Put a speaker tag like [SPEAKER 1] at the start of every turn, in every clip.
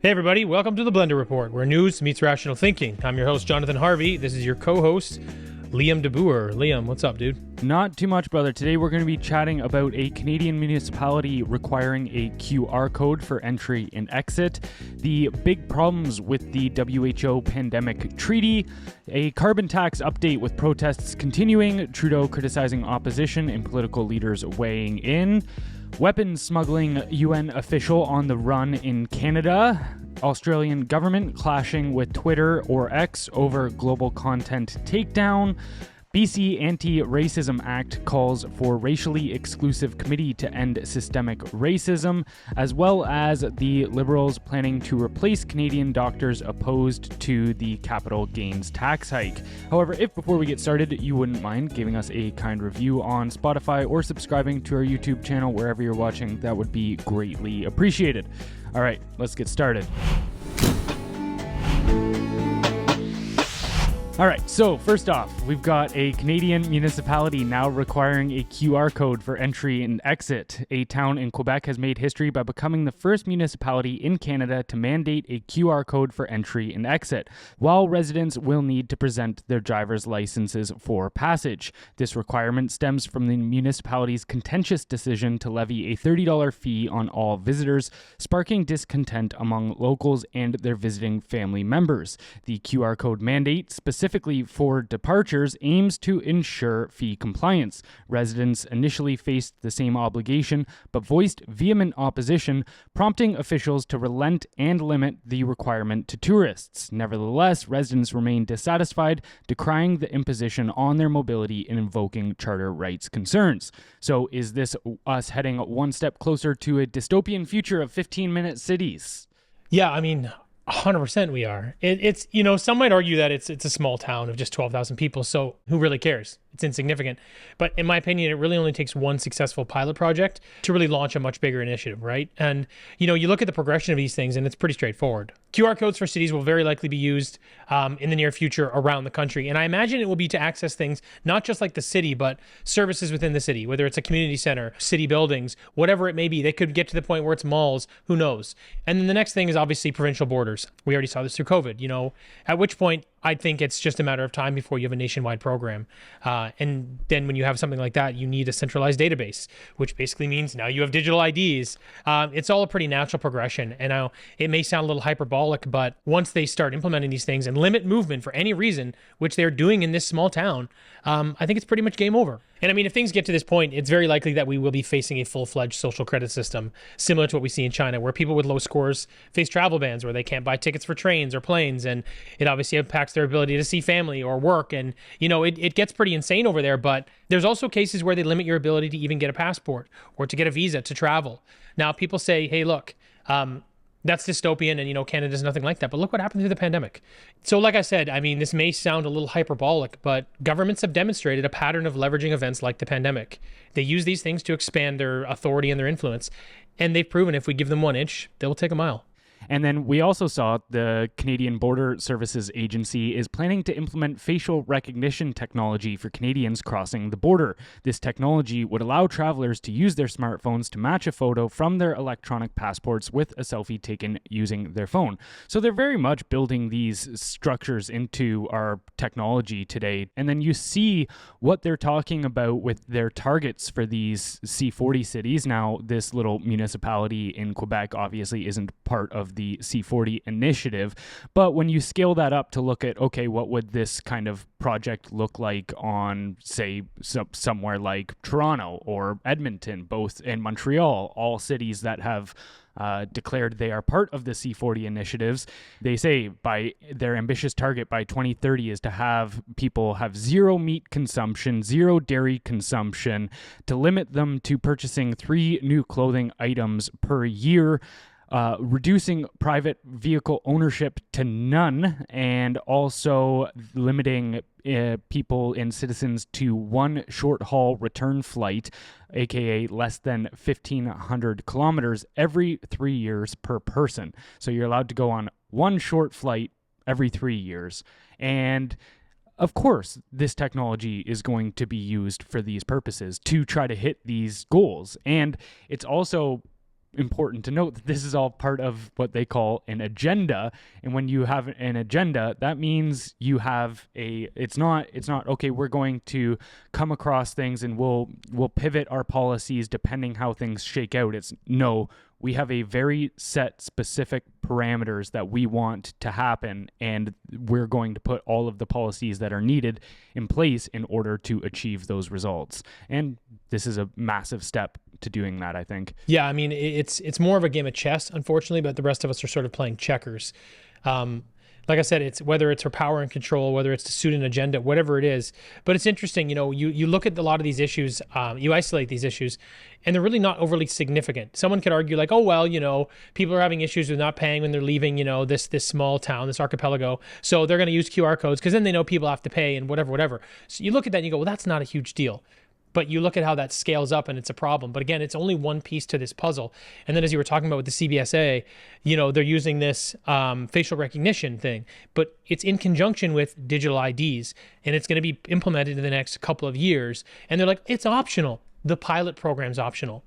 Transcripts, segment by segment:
[SPEAKER 1] Hey everybody, welcome to the Blendr Report, where news meets rational thinking. I'm your host, Jonathan Harvey. This is your co-host, Liam DeBoer. Liam, what's up, dude?
[SPEAKER 2] Not too much, brother. Today we're going to be chatting about a Canadian municipality requiring a QR code for entry and exit, the big problems with the WHO pandemic treaty, a carbon tax update with protests continuing, Trudeau criticizing opposition and political leaders weighing in, weapons smuggling UN official on the run in Canada, Australian government clashing with Twitter or X over global content takedown, BC Anti-Racism Act calls for racially exclusive committee to end systemic racism, as well as the Liberals planning to replace Canadian doctors opposed to the capital gains tax hike. However, if before we get started, you wouldn't mind giving us a kind review on Spotify or subscribing to our YouTube channel wherever you're watching, that would be greatly appreciated. All right, let's get started. All right, so first off, we've got a Canadian municipality now requiring a QR code for entry and exit. A town in Quebec has made history by becoming the first municipality in Canada to mandate a QR code for entry and exit, while residents will need to present their driver's licenses for passage. This requirement stems from the municipality's contentious decision to levy a $30 fee on all visitors, sparking discontent among locals and their visiting family members. The QR code mandate, specifically for departures, aims to ensure fee compliance. Residents initially faced the same obligation, but voiced vehement opposition, prompting officials to relent and limit the requirement to tourists. Nevertheless, residents remain dissatisfied, decrying the imposition on their mobility and invoking charter rights concerns. So is this us heading one step closer to a dystopian future of 15-minute cities?
[SPEAKER 1] Yeah, I mean, 100% we are. It's, some might argue that it's a small town of just 12,000 people, so who really cares? It's insignificant. But in my opinion, it really only takes one successful pilot project to really launch a much bigger initiative, right? And, you look at the progression of these things and it's pretty straightforward. QR codes for cities will very likely be used in the near future around the country. And I imagine it will be to access things, not just like the city, but services within the city, whether it's a community center, city buildings, whatever it may be. They could get to the point where it's malls, who knows? And then the next thing is obviously provincial borders. We already saw this through COVID, at which point I think it's just a matter of time before you have a nationwide program. And then when you have something like that, you need a centralized database, which basically means now you have digital IDs. It's all a pretty natural progression. And now it may sound a little hyperbolic, but once they start implementing these things and limit movement for any reason, which they're doing in this small town, I think it's pretty much game over. And I mean, if things get to this point, it's very likely that we will be facing a full-fledged social credit system, similar to what we see in China, where people with low scores face travel bans, where they can't buy tickets for trains or planes, and it obviously impacts their ability to see family or work. And, it gets pretty insane over there, but there's also cases where they limit your ability to even get a passport or to get a visa to travel. Now, people say, hey, look, that's dystopian, and Canada's nothing like that. But look what happened through the pandemic. So like I said, I mean, this may sound a little hyperbolic, but governments have demonstrated a pattern of leveraging events like the pandemic. They use these things to expand their authority and their influence. And they've proven if we give them 1 inch, they'll take a mile.
[SPEAKER 2] And then we also saw the Canadian Border Services Agency is planning to implement facial recognition technology for Canadians crossing the border. This technology would allow travelers to use their smartphones to match a photo from their electronic passports with a selfie taken using their phone. So they're very much building these structures into our technology today. And then you see what they're talking about with their targets for these C40 cities. Now, this little municipality in Quebec obviously isn't part of the C40 initiative. But when you scale that up to look at, okay, what would this kind of project look like on, say, somewhere like Toronto or Edmonton, both in Montreal, all cities that have declared they are part of the C40 initiatives. They say by their ambitious target by 2030 is to have people have zero meat consumption, zero dairy consumption, to limit them to purchasing 3 new clothing items per year, reducing private vehicle ownership to none, and also limiting people and citizens to 1 short-haul return flight, aka less than 1,500 kilometers, every 3 years per person. So you're allowed to go on 1 short flight every 3 years. And of course, this technology is going to be used for these purposes to try to hit these goals. And it's also important to note that this is all part of what they call an agenda. And when you have an agenda, that means you have it's not okay, we're going to come across things and we'll pivot our policies depending how things shake out. It's no, we have a very set specific parameters that we want to happen, and we're going to put all of the policies that are needed in place in order to achieve those results. And this is a massive step to doing that, I think.
[SPEAKER 1] Yeah, I mean, it's more of a game of chess, unfortunately, but the rest of us are sort of playing checkers. Like I said, it's whether it's for power and control, whether it's to suit an agenda, whatever it is. But it's interesting, you look at a lot of these issues, you isolate these issues, and they're really not overly significant. Someone could argue like, oh, well, people are having issues with not paying when they're leaving, this small town, this archipelago. So they're going to use QR codes because then they know people have to pay and whatever. So you look at that and you go, well, that's not a huge deal. But you look at how that scales up and it's a problem. But again, it's only one piece to this puzzle. And then as you were talking about with the CBSA, they're using this facial recognition thing, but it's in conjunction with digital IDs, and it's going to be implemented in the next couple of years. And they're like, it's optional. The pilot program's optional.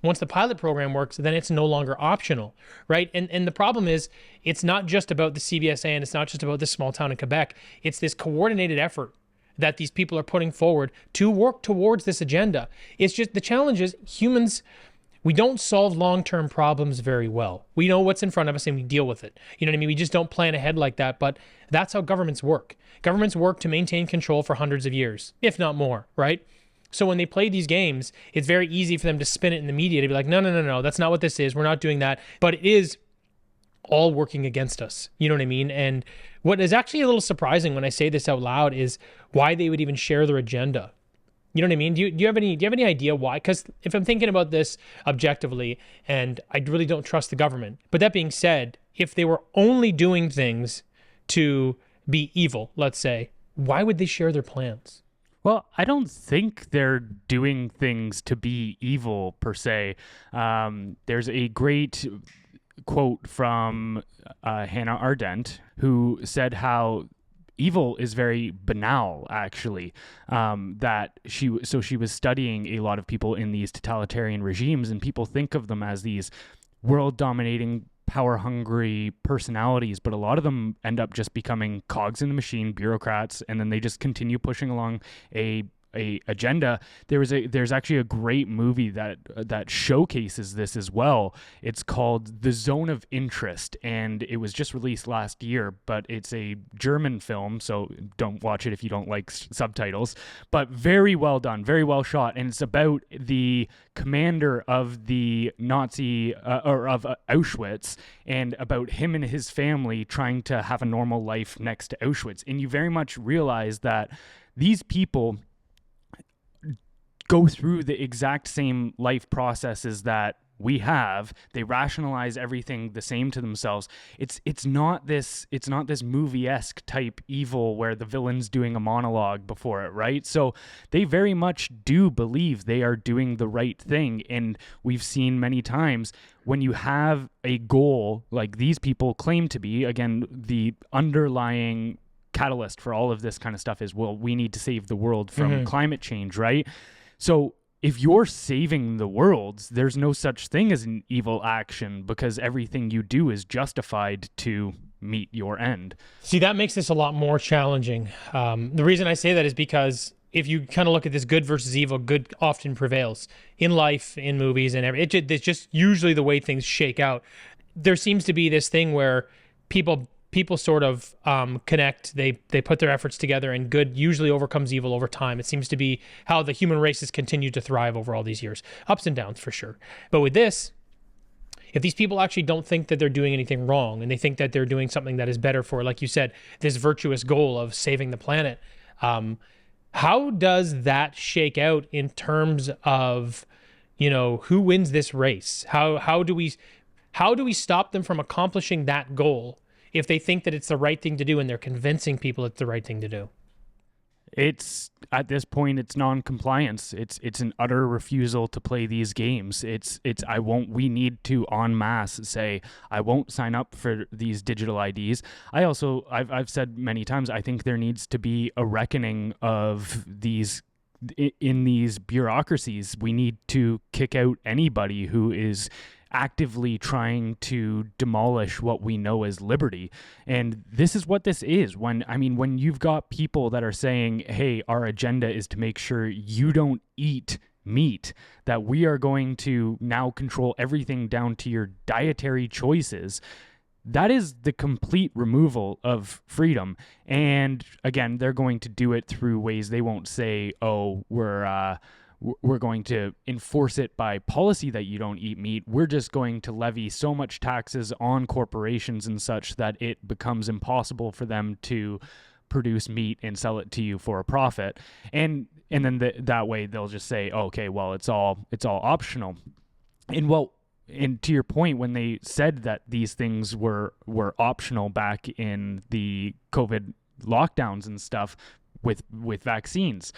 [SPEAKER 1] Once the pilot program works, then it's no longer optional, right? And the problem is, it's not just about the CBSA and it's not just about this small town in Quebec. It's this coordinated effort that these people are putting forward to work towards this agenda. It's just, the challenge is humans, we don't solve long-term problems very well. We know what's in front of us and we deal with it. You know what I mean? We just don't plan ahead like that, but that's how governments work. Governments work to maintain control for hundreds of years, if not more, right? So when they play these games, it's very easy for them to spin it in the media to be like, no, that's not what this is. We're not doing that. But it is all working against us. You know what I mean? And what is actually a little surprising when I say this out loud is why they would even share their agenda. You know what I mean? Do you have any idea why? Because if I'm thinking about this objectively, and I really don't trust the government, but that being said, if they were only doing things to be evil, let's say, why would they share their plans?
[SPEAKER 2] Well, I don't think they're doing things to be evil per se. There's a great quote from Hannah Arendt, who said how evil is very banal, actually. That she was studying a lot of people in these totalitarian regimes, and people think of them as these world-dominating, power-hungry personalities, but a lot of them end up just becoming cogs in the machine, bureaucrats, and then they just continue pushing along a agenda. There's actually a great movie that showcases this as well. It's called The Zone of Interest, and it was just released last year, but it's a German film, so don't watch it if you don't like subtitles, but very well done, very well shot, and it's about the commander of the Nazi or of Auschwitz, and about him and his family trying to have a normal life next to Auschwitz. And you very much realize that these people go through the exact same life processes that we have. They rationalize everything the same to themselves. It's not this movie-esque type evil where the villain's doing a monologue before it, right? So they very much do believe they are doing the right thing. And we've seen many times when you have a goal like these people claim to be, again, the underlying catalyst for all of this kind of stuff is, well, we need to save the world from climate change, right? So if you're saving the world, there's no such thing as an evil action, because everything you do is justified to meet your end.
[SPEAKER 1] See, that makes this a lot more challenging. The reason I say that is because if you kind of look at this good versus evil, good often prevails in life, in movies, and it's just usually the way things shake out. There seems to be this thing where people sort of connect, they put their efforts together, and good usually overcomes evil over time. It seems to be how the human race has continued to thrive over all these years. Ups and downs for sure. But with this, if these people actually don't think that they're doing anything wrong, and they think that they're doing something that is better for, like you said, this virtuous goal of saving the planet, how does that shake out in terms of, who wins this race? How do we stop them from accomplishing that goal if they think that it's the right thing to do and they're convincing people it's the right thing to do?
[SPEAKER 2] It's, at this point, it's non-compliance. It's an utter refusal to play these games. We need to en masse say, I won't sign up for these digital IDs. I've said many times, I think there needs to be a reckoning of these in these bureaucracies. We need to kick out anybody who is actively trying to demolish what we know as liberty. And this is what this is. When you've got people that are saying, hey, our agenda is to make sure you don't eat meat, that we are going to now control everything down to your dietary choices, that is the complete removal of freedom. And again, they're going to do it through ways they won't say, oh, we're going to enforce it by policy that you don't eat meat. We're just going to levy so much taxes on corporations and such that it becomes impossible for them to produce meat and sell it to you for a profit. And then that way they'll just say, okay, well, it's all optional. And to your point, when they said that these things were optional back in the COVID lockdowns and stuff with vaccines,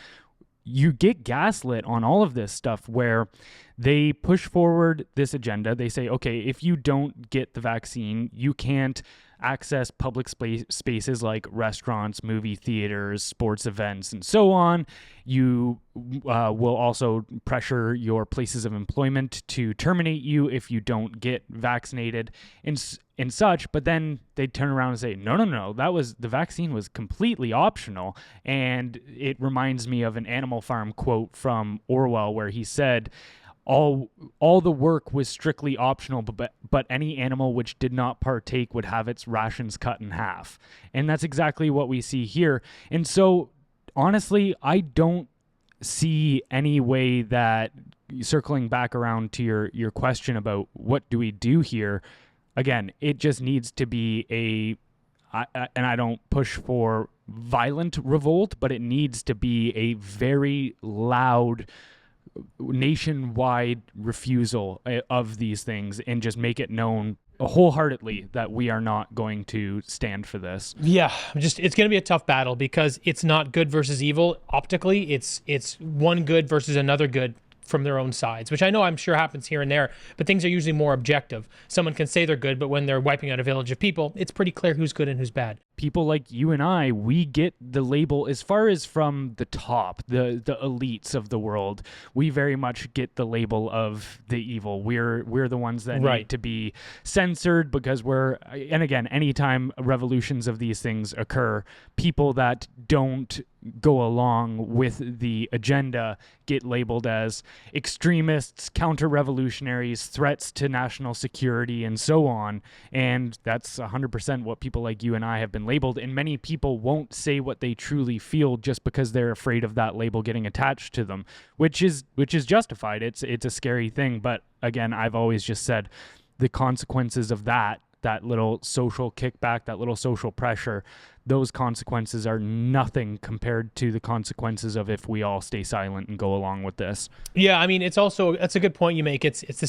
[SPEAKER 2] you get gaslit on all of this stuff where they push forward this agenda. They say, okay, if you don't get the vaccine, you can't access public spaces like restaurants, movie theaters, sports events, and so on. You will also pressure your places of employment to terminate you if you don't get vaccinated and such. But then they turn around and say, no, the vaccine was completely optional. And it reminds me of an Animal Farm quote from Orwell where he said, all the work was strictly optional, but any animal which did not partake would have its rations cut in half. And that's exactly what we see here. And so, honestly, I don't see any way that, circling back around to your question about what do we do here, again, it just needs to be and I don't push for violent revolt, but it needs to be a very loud nationwide refusal of these things, and just make it known wholeheartedly that we are not going to stand for this.
[SPEAKER 1] Yeah, it's going to be a tough battle because it's not good versus evil. Optically, it's one good versus another good from their own sides, which I know I'm sure happens here and there, but things are usually more objective. Someone can say they're good, but when they're wiping out a village of people, it's pretty clear who's good and who's bad.
[SPEAKER 2] People like you and I, we get the label as far as from the top, the elites of the world. We very much get the label of the evil. We're the ones that need to be censored because and again, anytime revolutions of these things occur, people that don't go along with the agenda get labeled as extremists, counter-revolutionaries, threats to national security, and so on. And that's 100% what people like you and I have been labeled. And many people won't say what they truly feel just because they're afraid of that label getting attached to them, which is justified. It's a scary thing. But again, I've always just said the consequences of that little social kickback, that little social pressure, those consequences are nothing compared to the consequences of if we all stay silent and go along with this.
[SPEAKER 1] Yeah, I mean, that's a good point you make. It's the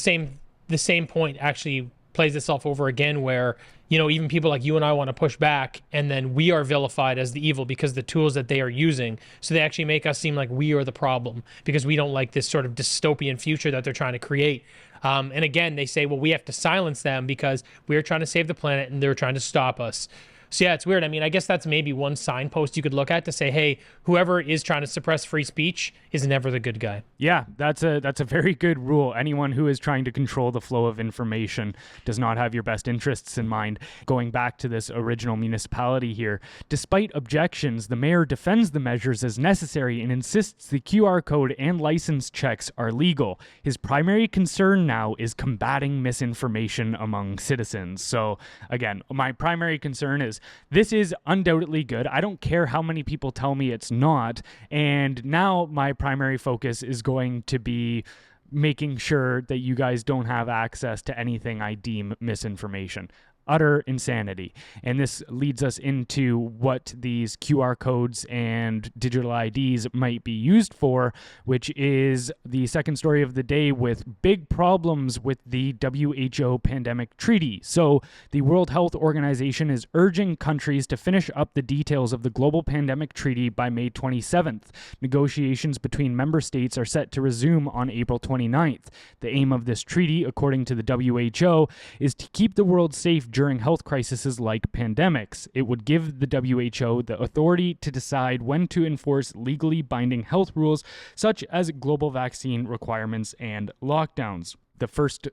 [SPEAKER 1] same point actually plays itself over again where, even people like you and I want to push back, and then we are vilified as the evil because the tools that they are using. So they actually make us seem like we are the problem because we don't like this sort of dystopian future that they're trying to create. And again, they say, well, we have to silence them because we're trying to save the planet and they're trying to stop us. So yeah, it's weird. I mean, I guess that's maybe one signpost you could look at to say, hey, whoever is trying to suppress free speech is never the good guy.
[SPEAKER 2] Yeah, that's a very good rule. Anyone who is trying to control the flow of information does not have your best interests in mind. Going back to this original municipality here, despite objections, the mayor defends the measures as necessary and insists the QR code and license checks are legal. His primary concern now is combating misinformation among citizens. So again, my primary concern is this is undoubtedly good. I don't care how many people tell me it's not. And now my primary focus is going to be making sure that you guys don't have access to anything I deem misinformation. Utter insanity. And this leads us into what these QR codes and digital IDs might be used for, which is the second story of the day with big problems with the WHO pandemic treaty. So the World Health Organization is urging countries to finish up the details of the global pandemic treaty by May 27th. Negotiations between member states are set to resume on April 29th. The aim of this treaty, according to the WHO, is to keep the world safe during health crises like pandemics. It would give the WHO the authority to decide when to enforce legally binding health rules, such as global vaccine requirements and lockdowns. the first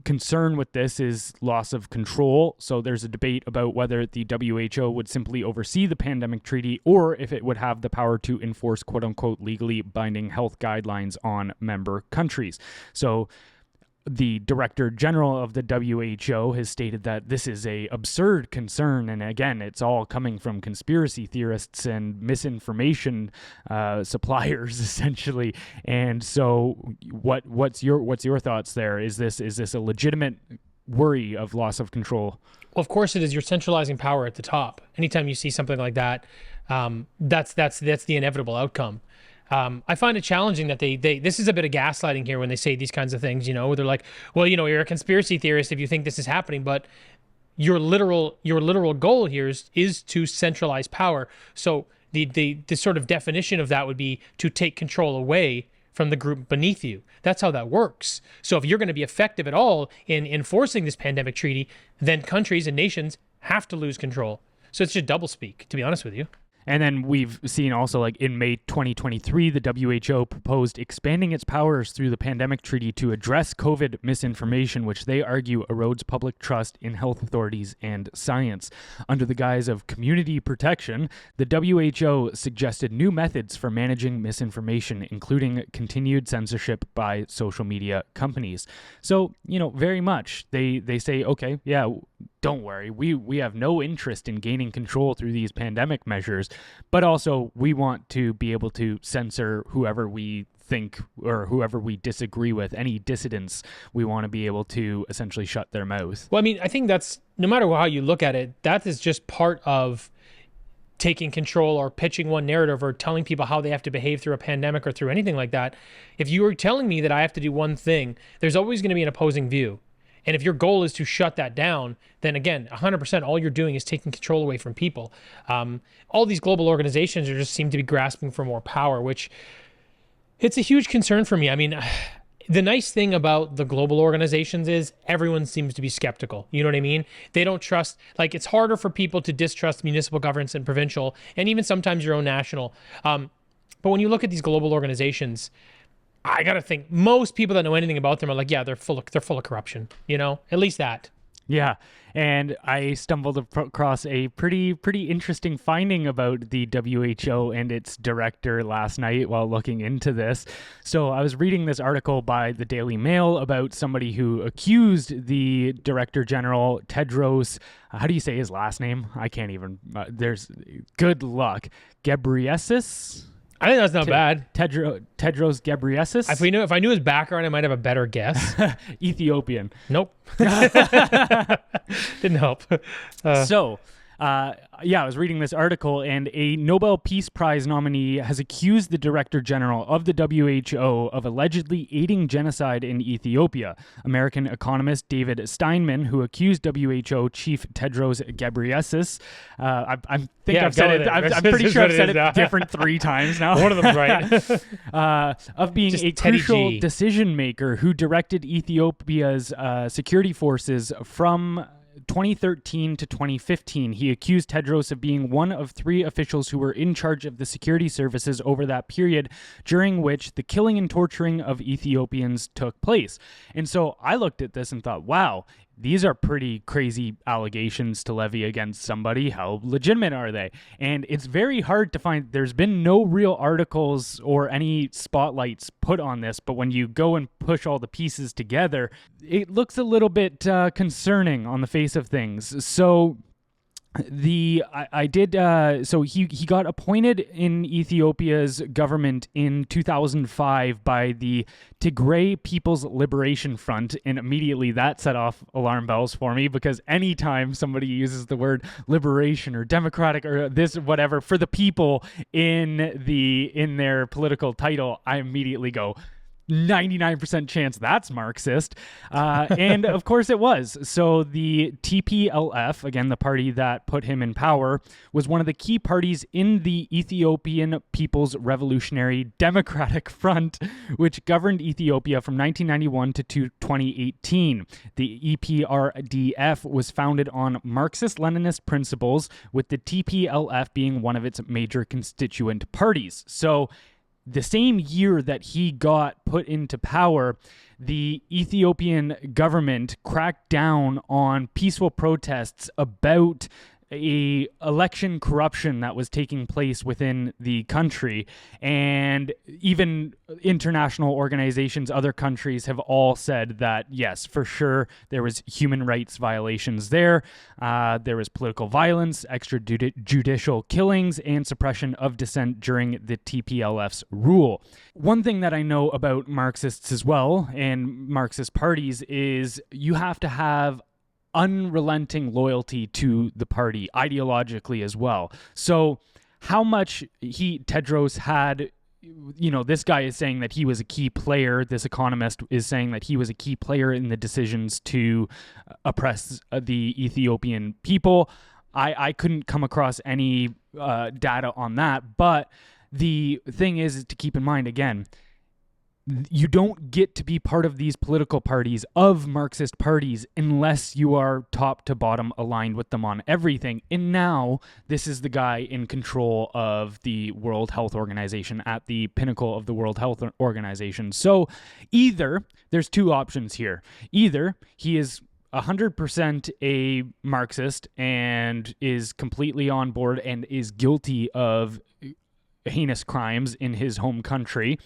[SPEAKER 2] concern with this is loss of control. So there's a debate about whether the WHO would simply oversee the pandemic treaty or if it would have the power to enforce quote unquote legally binding health guidelines on member countries. So the Director General of the WHO has stated that this is a absurd concern, and again, it's all coming from conspiracy theorists and misinformation suppliers, essentially. And so, what's your thoughts there? Is this a legitimate worry of loss of control?
[SPEAKER 1] Well, of course it is. You're centralizing power at the top. Anytime you see something like that, that's the inevitable outcome. I find it challenging that they this is a bit of gaslighting here when they say these kinds of things, they're like, well, you're a conspiracy theorist if you think this is happening, but your literal goal here is to centralize power. So the sort of definition of that would be to take control away from the group beneath you. That's how that works. So if you're going to be effective at all in enforcing this pandemic treaty, then countries and nations have to lose control. So it's just doublespeak, to be honest with you.
[SPEAKER 2] And then we've seen also, like in May 2023, the WHO proposed expanding its powers through the pandemic treaty to address COVID misinformation, which they argue erodes public trust in health authorities and science. Under the guise of community protection, the WHO suggested new methods for managing misinformation, including continued censorship by social media companies. So, very much they say, okay, yeah, don't worry, we have no interest in gaining control through these pandemic measures, but also we want to be able to censor whoever we think or whoever we disagree with. Any dissidents, we want to be able to essentially shut their mouth.
[SPEAKER 1] Well, I mean, I think that's, no matter how you look at it, that is just part of taking control or pitching one narrative or telling people how they have to behave through a pandemic or through anything like that. If you are telling me that I have to do one thing, there's always going to be an opposing view. And if your goal is to shut that down, then again, 100%, all you're doing is taking control away from people. All these global organizations just seem to be grasping for more power, which it's a huge concern for me. I mean, the nice thing about the global organizations is everyone seems to be skeptical. You know what I mean? They don't trust, like it's harder for people to distrust municipal governments and provincial, and even sometimes your own national. But when you look at these global organizations, I gotta think most people that know anything about them are like, yeah, they're full of corruption. At least that.
[SPEAKER 2] Yeah, and I stumbled across a pretty interesting finding about the WHO and its director last night while looking into this. So I was reading this article by the Daily Mail about somebody who accused the Director General Tedros. How do you say his last name? I can't even. There's good luck. Ghebreyesus.
[SPEAKER 1] I think that's not bad.
[SPEAKER 2] Tedros Ghebreyesus.
[SPEAKER 1] If I knew his background, I might have a better guess.
[SPEAKER 2] Ethiopian.
[SPEAKER 1] Nope. Didn't help.
[SPEAKER 2] I was reading this article, and a Nobel Peace Prize nominee has accused the Director General of the WHO of allegedly aiding genocide in Ethiopia. American economist David Steinman, who accused WHO Chief Tedros Ghebreyesus, I'm pretty sure I've said it different 3 times now.
[SPEAKER 1] One of them's right.
[SPEAKER 2] Of being
[SPEAKER 1] Just
[SPEAKER 2] a crucial decision maker who directed Ethiopia's security forces from 2013 to 2015. He accused Tedros of being one of 3 officials who were in charge of the security services over that period, during which the killing and torturing of Ethiopians took place. And so I looked at this and thought, wow, these are pretty crazy allegations to levy against somebody. How legitimate are they? And it's very hard to find. There's been no real articles or any spotlights put on this, but when you go and push all the pieces together, it looks a little bit concerning on the face of things. So he got appointed in Ethiopia's government in 2005 by the Tigray People's Liberation Front, and immediately that set off alarm bells for me, because anytime somebody uses the word liberation or democratic or this whatever for the people in their political title, I immediately go, 99% chance that's Marxist. And of course it was. So the TPLF, again, the party that put him in power, was one of the key parties in the Ethiopian People's Revolutionary Democratic Front, which governed Ethiopia from 1991 to 2018. The EPRDF was founded on Marxist-Leninist principles, with the TPLF being one of its major constituent parties. So the same year that he got put into power, the Ethiopian government cracked down on peaceful protests about a election corruption that was taking place within the country. And even international organizations, other countries have all said that, yes, for sure, there was human rights violations there. There was political violence, extrajudicial killings, and suppression of dissent during the TPLF's rule. One thing that I know about Marxists as well, and Marxist parties, is you have to have unrelenting loyalty to the party ideologically as well. So how much Tedros had, this guy is saying that he was a key player. This economist is saying that he was a key player in the decisions to oppress the Ethiopian people. I couldn't come across any data on that. But the thing is to keep in mind, again, you don't get to be part of these political parties, of Marxist parties, unless you are top to bottom aligned with them on everything. And now this is the guy in control of the World Health Organization, at the pinnacle of the World Health Organization. So either there's two options here. Either he is 100% a Marxist and is completely on board and is guilty of heinous crimes in his home country,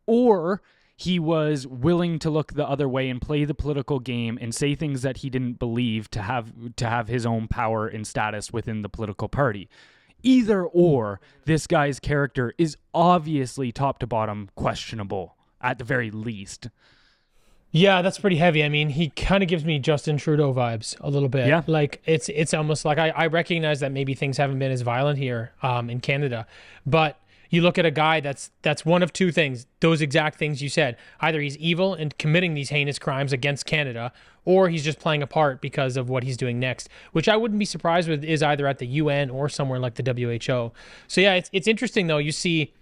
[SPEAKER 2] or he was willing to look the other way and play the political game and say things that he didn't believe to have his own power and status within the political party. Either or, this guy's character is obviously top to bottom questionable, at the very least.
[SPEAKER 1] Yeah, that's pretty heavy. I mean, he kind of gives me Justin Trudeau vibes a little bit.
[SPEAKER 2] Yeah.
[SPEAKER 1] Like it's almost like I recognize that maybe things haven't been as violent here in Canada, but you look at a guy that's one of two things, those exact things you said. Either he's evil and committing these heinous crimes against Canada, or he's just playing a part because of what he's doing next, which I wouldn't be surprised with is either at the UN or somewhere like the WHO. So yeah, it's interesting though. You see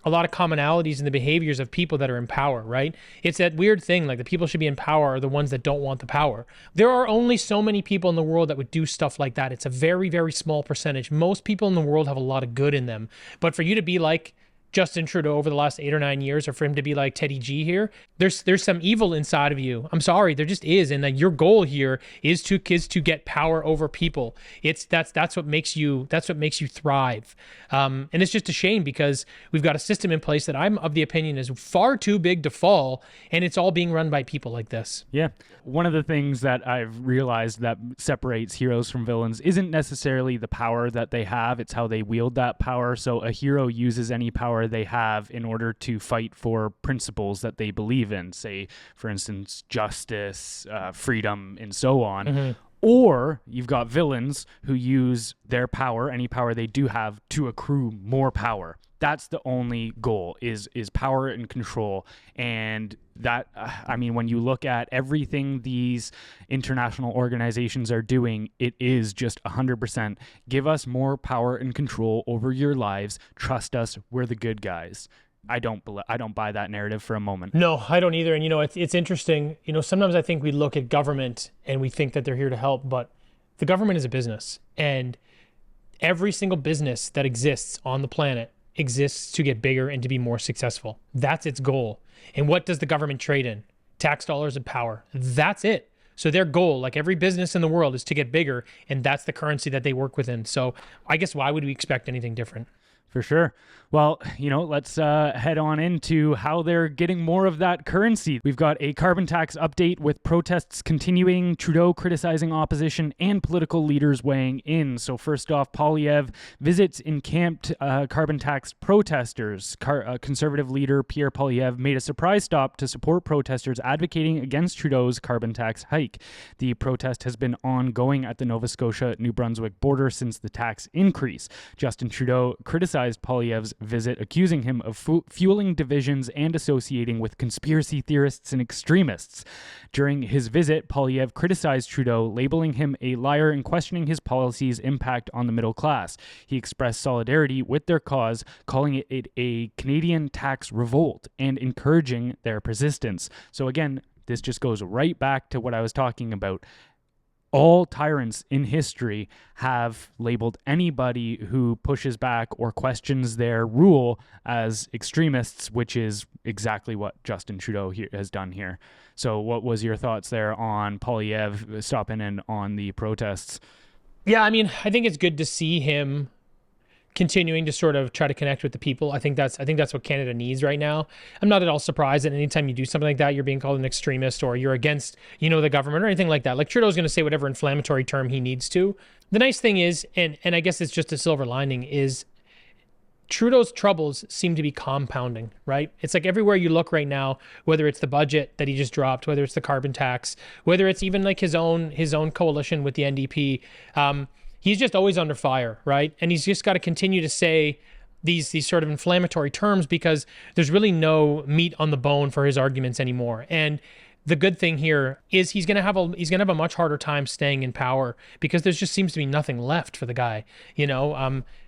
[SPEAKER 1] a lot of commonalities in the behaviors of people that are in power, right? It's that weird thing, like the people should be in power are the ones that don't want the power. There are only so many people in the world that would do stuff like that. It's a very, very small percentage. Most people in the world have a lot of good in them. But for you to be like Justin Trudeau over the last 8 or 9 years, or for him to be like Teddy G here, there's some evil inside of you. I'm sorry, there just is, and that your goal here is to get power over people. That's what makes you thrive, and it's just a shame because we've got a system in place that I'm of the opinion is far too big to fall, and it's all being run by people like this.
[SPEAKER 2] Yeah, one of the things that I've realized that separates heroes from villains isn't necessarily the power that they have; it's how they wield that power. So a hero uses any power they have in order to fight for principles that they believe in, say, for instance, justice, freedom, and so on. Mm-hmm. Or you've got villains who use their power, any power they do have, to accrue more power. That's the only goal, is power and control. And that, I mean, when you look at everything these international organizations are doing, it is just 100%. Give us more power and control over your lives. Trust us, we're the good guys. I don't buy that narrative for a moment.
[SPEAKER 1] No, I don't either. And, it's interesting. Sometimes I think we look at government and we think that they're here to help, but the government is a business. And every single business that exists on the planet exists to get bigger and to be more successful. That's its goal. And what does the government trade in? Tax dollars and power. That's it. So their goal, like every business in the world, is to get bigger, and that's the currency that they work within. So I guess why would we expect anything different?
[SPEAKER 2] For sure. Well, let's head on into how they're getting more of that currency. We've got a carbon tax update with protests continuing, Trudeau criticizing opposition, and political leaders weighing in. So first off, Poilievre visits encamped carbon tax protesters. Conservative leader Pierre Poilievre made a surprise stop to support protesters advocating against Trudeau's carbon tax hike. The protest has been ongoing at the Nova Scotia-New Brunswick border since the tax increase. Justin Trudeau criticized Poilievre's visit, accusing him of fueling divisions and associating with conspiracy theorists and extremists. During his visit, Poilievre criticized Trudeau, labeling him a liar and questioning his policies' impact on the middle class. He expressed solidarity with their cause, calling it a Canadian tax revolt and encouraging their persistence. So again, this just goes right back to what I was talking about. all tyrants in history have labeled anybody who pushes back or questions their rule as extremists, which is exactly what Justin Trudeau has done here. So what was your thoughts there on Poilievre stopping in on the protests?
[SPEAKER 1] Yeah, I mean, I think it's good to see him continuing to sort of try to connect with the people. I think that's what Canada needs right now. I'm not at all surprised that anytime you do something like that, you're being called an extremist or you're against, the government or anything like that. Like Trudeau's going to say whatever inflammatory term he needs to. The nice thing is, and I guess it's just a silver lining, is Trudeau's troubles seem to be compounding, right? It's like everywhere you look right now, whether it's the budget that he just dropped, whether it's the carbon tax, whether it's even like his own coalition with the NDP, he's just always under fire, right? And he's just got to continue to say these sort of inflammatory terms because there's really no meat on the bone for his arguments anymore. And the good thing here is he's gonna have a much harder time staying in power because there just seems to be nothing left for the guy.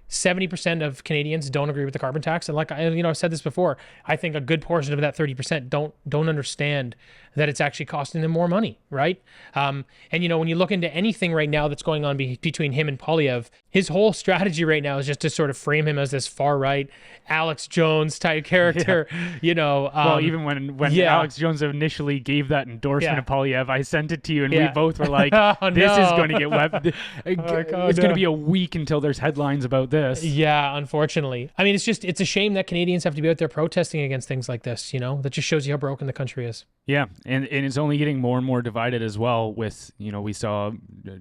[SPEAKER 1] 70% of Canadians don't agree with the carbon tax, and I've said this before. I think a good portion of that 30% don't understand that it's actually costing them more money, right? And when you look into anything right now that's going on between him and Poilievre, his whole strategy right now is just to sort of frame him as this far right Alex Jones type character. Yeah.
[SPEAKER 2] Well, even when Alex Jones initially gave that endorsement of Poilievre, I sent it to you, and we both were like, "This is going to get web. It's going to be a week until there's headlines about this."
[SPEAKER 1] Yeah, unfortunately. I mean, it's a shame that Canadians have to be out there protesting against things like this. That just shows you how broken the country is.
[SPEAKER 2] Yeah, and it's only getting more and more divided as well with, we saw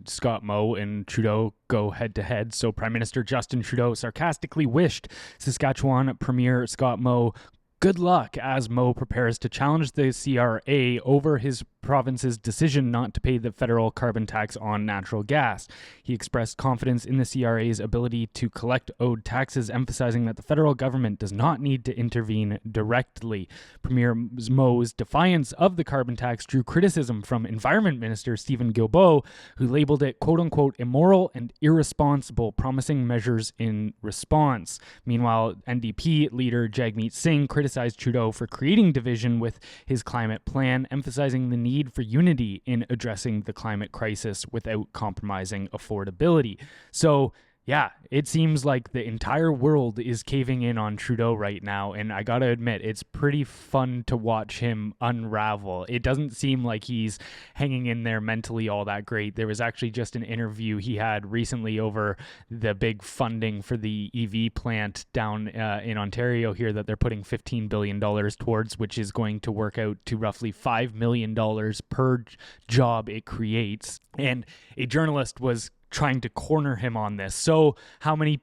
[SPEAKER 2] Scott Moe and Trudeau go head-to-head. So Prime Minister Justin Trudeau sarcastically wished Saskatchewan Premier Scott Moe good luck as Moe prepares to challenge the CRA over his province's decision not to pay the federal carbon tax on natural gas. He expressed confidence in the CRA's ability to collect owed taxes, emphasizing that the federal government does not need to intervene directly. Premier Moe's defiance of the carbon tax drew criticism from Environment Minister Stephen Guilbeault, who labeled it quote-unquote immoral and irresponsible, promising measures in response. Meanwhile, NDP leader Jagmeet Singh criticized Trudeau for creating division with his climate plan, emphasizing the need for unity in addressing the climate crisis without compromising affordability. So, yeah, it seems like the entire world is caving in on Trudeau right now, and I gotta admit, it's pretty fun to watch him unravel. It doesn't seem like he's hanging in there mentally all that great. There was actually just an interview he had recently over the big funding for the EV plant down in Ontario here that they're putting $15 billion towards, which is going to work out to roughly $5 million per job it creates. And a journalist was trying to corner him on this. So how many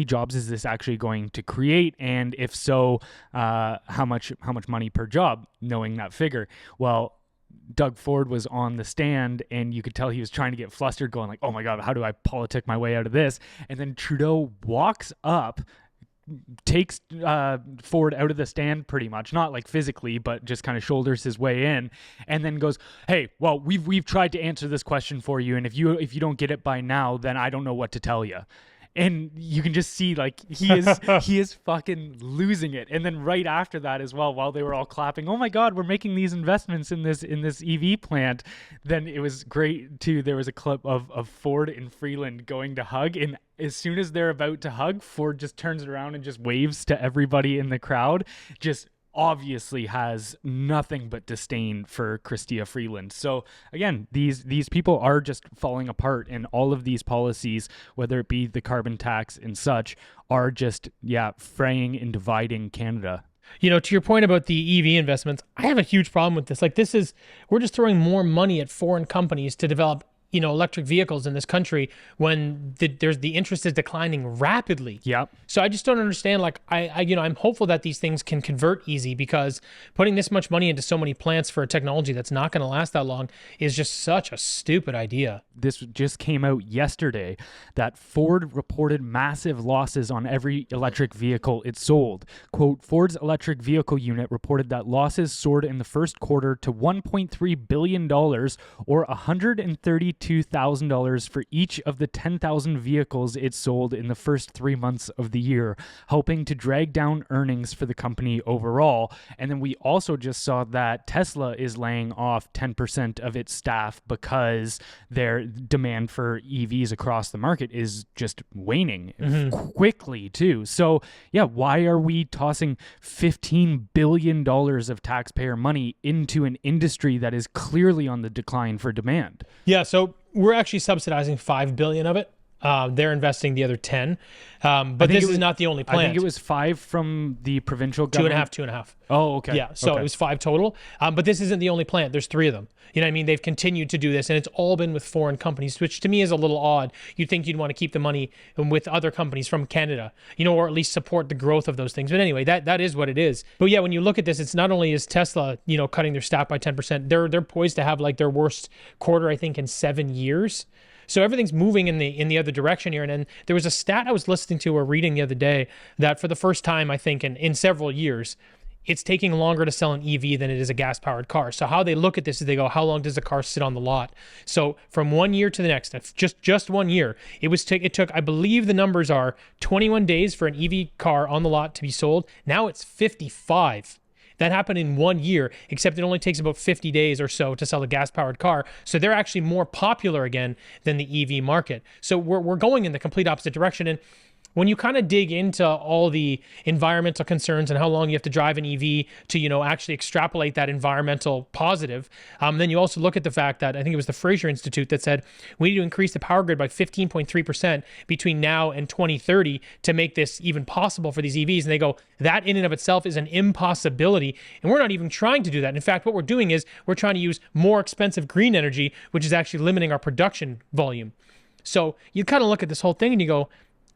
[SPEAKER 2] jobs is this actually going to create? And if so, how much money per job, knowing that figure? Well, Doug Ford was on the stand, and you could tell he was trying to get flustered, going like, oh my God, how do I politic my way out of this? And then Trudeau walks up, takes Ford out of the stand pretty much, not like physically, but just kind of shoulders his way in, and then goes, hey, well, we've tried to answer this question for you, and if you don't get it by now, then I don't know what to tell you. And you can just see like he is fucking losing it. And then right after that as well, while they were all clapping, oh my God, we're making these investments in this EV plant, then it was great too. There was a clip of Ford and Freeland going to hug, and as soon as they're about to hug, Ford just turns around and just waves to everybody in the crowd, just obviously has nothing but disdain for Chrystia Freeland. So again, these people are just falling apart, and all of these policies, whether it be the carbon tax and such, are just fraying and dividing Canada.
[SPEAKER 1] To your point about the EV investments, I have a huge problem with this. Like we're just throwing more money at foreign companies to develop electric vehicles in this country when the interest is declining rapidly.
[SPEAKER 2] Yep.
[SPEAKER 1] So I just don't understand. Like I'm hopeful that these things can convert easy, because putting this much money into so many plants for a technology that's not going to last that long is just such a stupid idea.
[SPEAKER 2] This just came out yesterday that Ford reported massive losses on every electric vehicle it sold. Quote, Ford's electric vehicle unit reported that losses soared in the first quarter to $1.3 billion, or 132 $42,000 for each of the 10,000 vehicles it sold in the first 3 months of the year, helping to drag down earnings for the company overall. And then we also just saw that Tesla is laying off 10% of its staff because their demand for EVs across the market is just waning quickly too. So yeah, why are we tossing $15 billion of taxpayer money into an industry that is clearly on the decline for demand?
[SPEAKER 1] Yeah, so we're actually subsidizing $5 billion of it. They're investing the other 10, but this is not the only plant.
[SPEAKER 2] I think it was 5 from the provincial government.
[SPEAKER 1] Two and a half.
[SPEAKER 2] Oh, okay.
[SPEAKER 1] Yeah, so
[SPEAKER 2] okay.
[SPEAKER 1] It was 5 total. But this isn't the only plant. There's 3 of them. You know what I mean? They've continued to do this, and it's all been with foreign companies, which to me is a little odd. You'd think you'd want to keep the money with other companies from Canada, or at least support the growth of those things. But anyway, that is what it is. But yeah, when you look at this, it's not only is Tesla, cutting their staff by 10%, they're poised to have like their worst quarter, I think, in 7 years. So everything's moving in the other direction here. And then there was a stat I was listening to or reading the other day that for the first time, I think, in several years, it's taking longer to sell an EV than it is a gas-powered car. So how they look at this is they go, how long does a car sit on the lot? So from 1 year to the next, just 1 year, it took, I believe the numbers are 21 days for an EV car on the lot to be sold. Now it's 55. That happened in 1 year, except it only takes about 50 days or so to sell a gas-powered car. So they're actually more popular again than the EV market. So we're going in the complete opposite direction. And when you kind of dig into all the environmental concerns and how long you have to drive an EV to, actually extrapolate that environmental positive, then you also look at the fact that I think it was the Fraser Institute that said we need to increase the power grid by 15.3% between now and 2030 to make this even possible for these EVs. And they go, that in and of itself is an impossibility. And we're not even trying to do that. In fact, what we're doing is we're trying to use more expensive green energy, which is actually limiting our production volume. So you kind of look at this whole thing and you go,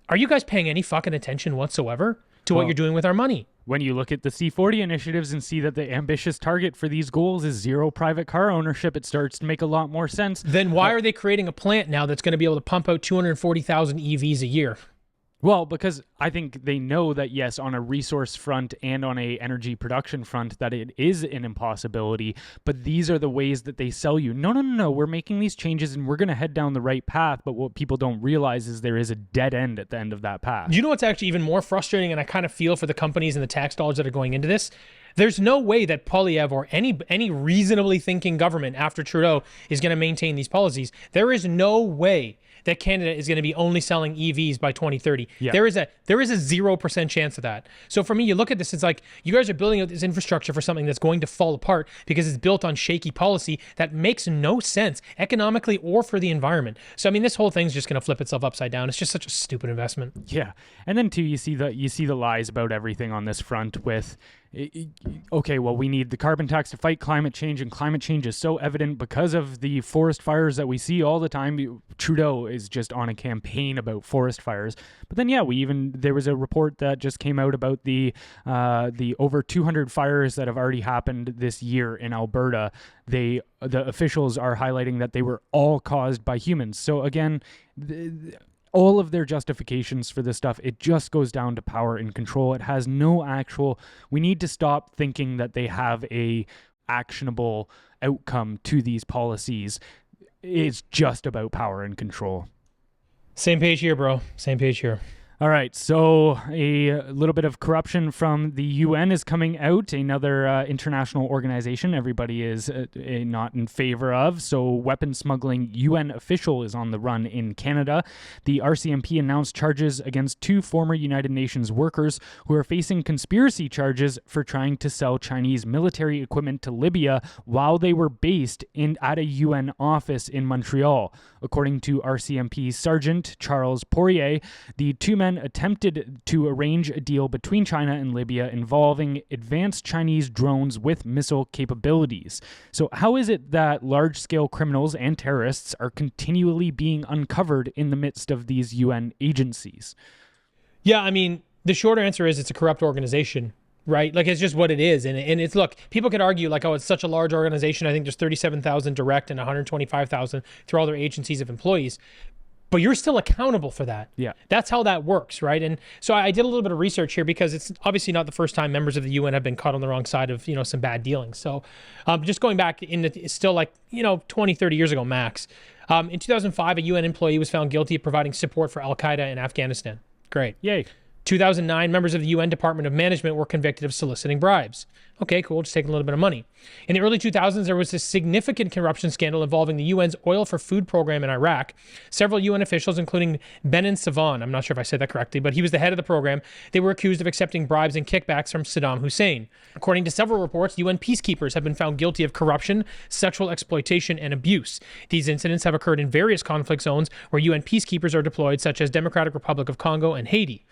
[SPEAKER 1] are you guys paying any fucking attention whatsoever to what you're doing with our money?
[SPEAKER 2] When you look at the C40 initiatives and see that the ambitious target for these goals is 0 private car ownership, it starts to make a lot more sense.
[SPEAKER 1] Then why are they creating a plant now that's going to be able to pump out 240,000 EVs a year?
[SPEAKER 2] Well, because I think they know that, yes, on a resource front and on a energy production front, that it is an impossibility, but these are the ways that they sell you. No, we're making these changes and we're going to head down the right path, but what people don't realize is there is a dead end at the end of that path.
[SPEAKER 1] You know what's actually even more frustrating, and I kind of feel for the companies and the tax dollars that are going into this? There's no way that Poilievre or any reasonably thinking government after Trudeau is going to maintain these policies. There is no way that Canada is going to be only selling EVs by 2030.
[SPEAKER 2] Yeah.
[SPEAKER 1] There is a 0% chance of that. So for me, you look at this, it's like you guys are building out this infrastructure for something that's going to fall apart because it's built on shaky policy that makes no sense economically or for the environment. So I mean, this whole thing's just going to flip itself upside down. It's just such a stupid investment.
[SPEAKER 2] Yeah, and then too, you see the lies about everything on this front with. Okay, well, we need the carbon tax to fight climate change, and climate change is so evident because of the forest fires that we see all the time. Trudeau is just on a campaign about forest fires. But then, yeah, there was a report that just came out about the over 200 fires that have already happened this year in Alberta. The officials are highlighting that they were all caused by humans. So again, all of their justifications for this stuff, it just goes down to power and control. It has no actual. We need to stop thinking that they have a actionable outcome to these policies. It's just about power and control.
[SPEAKER 1] Same page here, bro. Same page here.
[SPEAKER 2] All right, so a little bit of corruption from the UN is coming out, another international organization everybody is not in favor of. So weapons smuggling UN official is on the run in Canada. The RCMP announced charges against 2 former United Nations workers who are facing conspiracy charges for trying to sell Chinese military equipment to Libya while they were based at a UN office in Montreal. According to RCMP Sergeant Charles Poirier, the 2 men attempted to arrange a deal between China and Libya involving advanced Chinese drones with missile capabilities. So how is it that large-scale criminals and terrorists are continually being uncovered in the midst of these UN agencies?
[SPEAKER 1] Yeah, I mean, the short answer is it's a corrupt organization, right? Like, it's just what it is. And it's, look, people could argue like, oh, it's such a large organization. I think there's 37,000 direct and 125,000 through all their agencies of employees. but you're still accountable for that.
[SPEAKER 2] Yeah.
[SPEAKER 1] That's how that works, right? And so I did a little bit of research here because it's obviously not the first time members of the UN have been caught on the wrong side of, some bad dealings. So just going back it's still 20, 30 years ago max. In 2005, a UN employee was found guilty of providing support for Al-Qaeda in Afghanistan. Great.
[SPEAKER 2] Yay.
[SPEAKER 1] 2009, members of the UN Department of Management were convicted of soliciting bribes. Okay, cool, just taking a little bit of money. In the early 2000s, there was a significant corruption scandal involving the UN's Oil for Food program in Iraq. Several UN officials, including Benin Savan, I'm not sure if I said that correctly, but he was the head of the program, they were accused of accepting bribes and kickbacks from Saddam Hussein. According to several reports, UN peacekeepers have been found guilty of corruption, sexual exploitation, and abuse. These incidents have occurred in various conflict zones where UN peacekeepers are deployed, such as Democratic Republic of Congo and Haiti.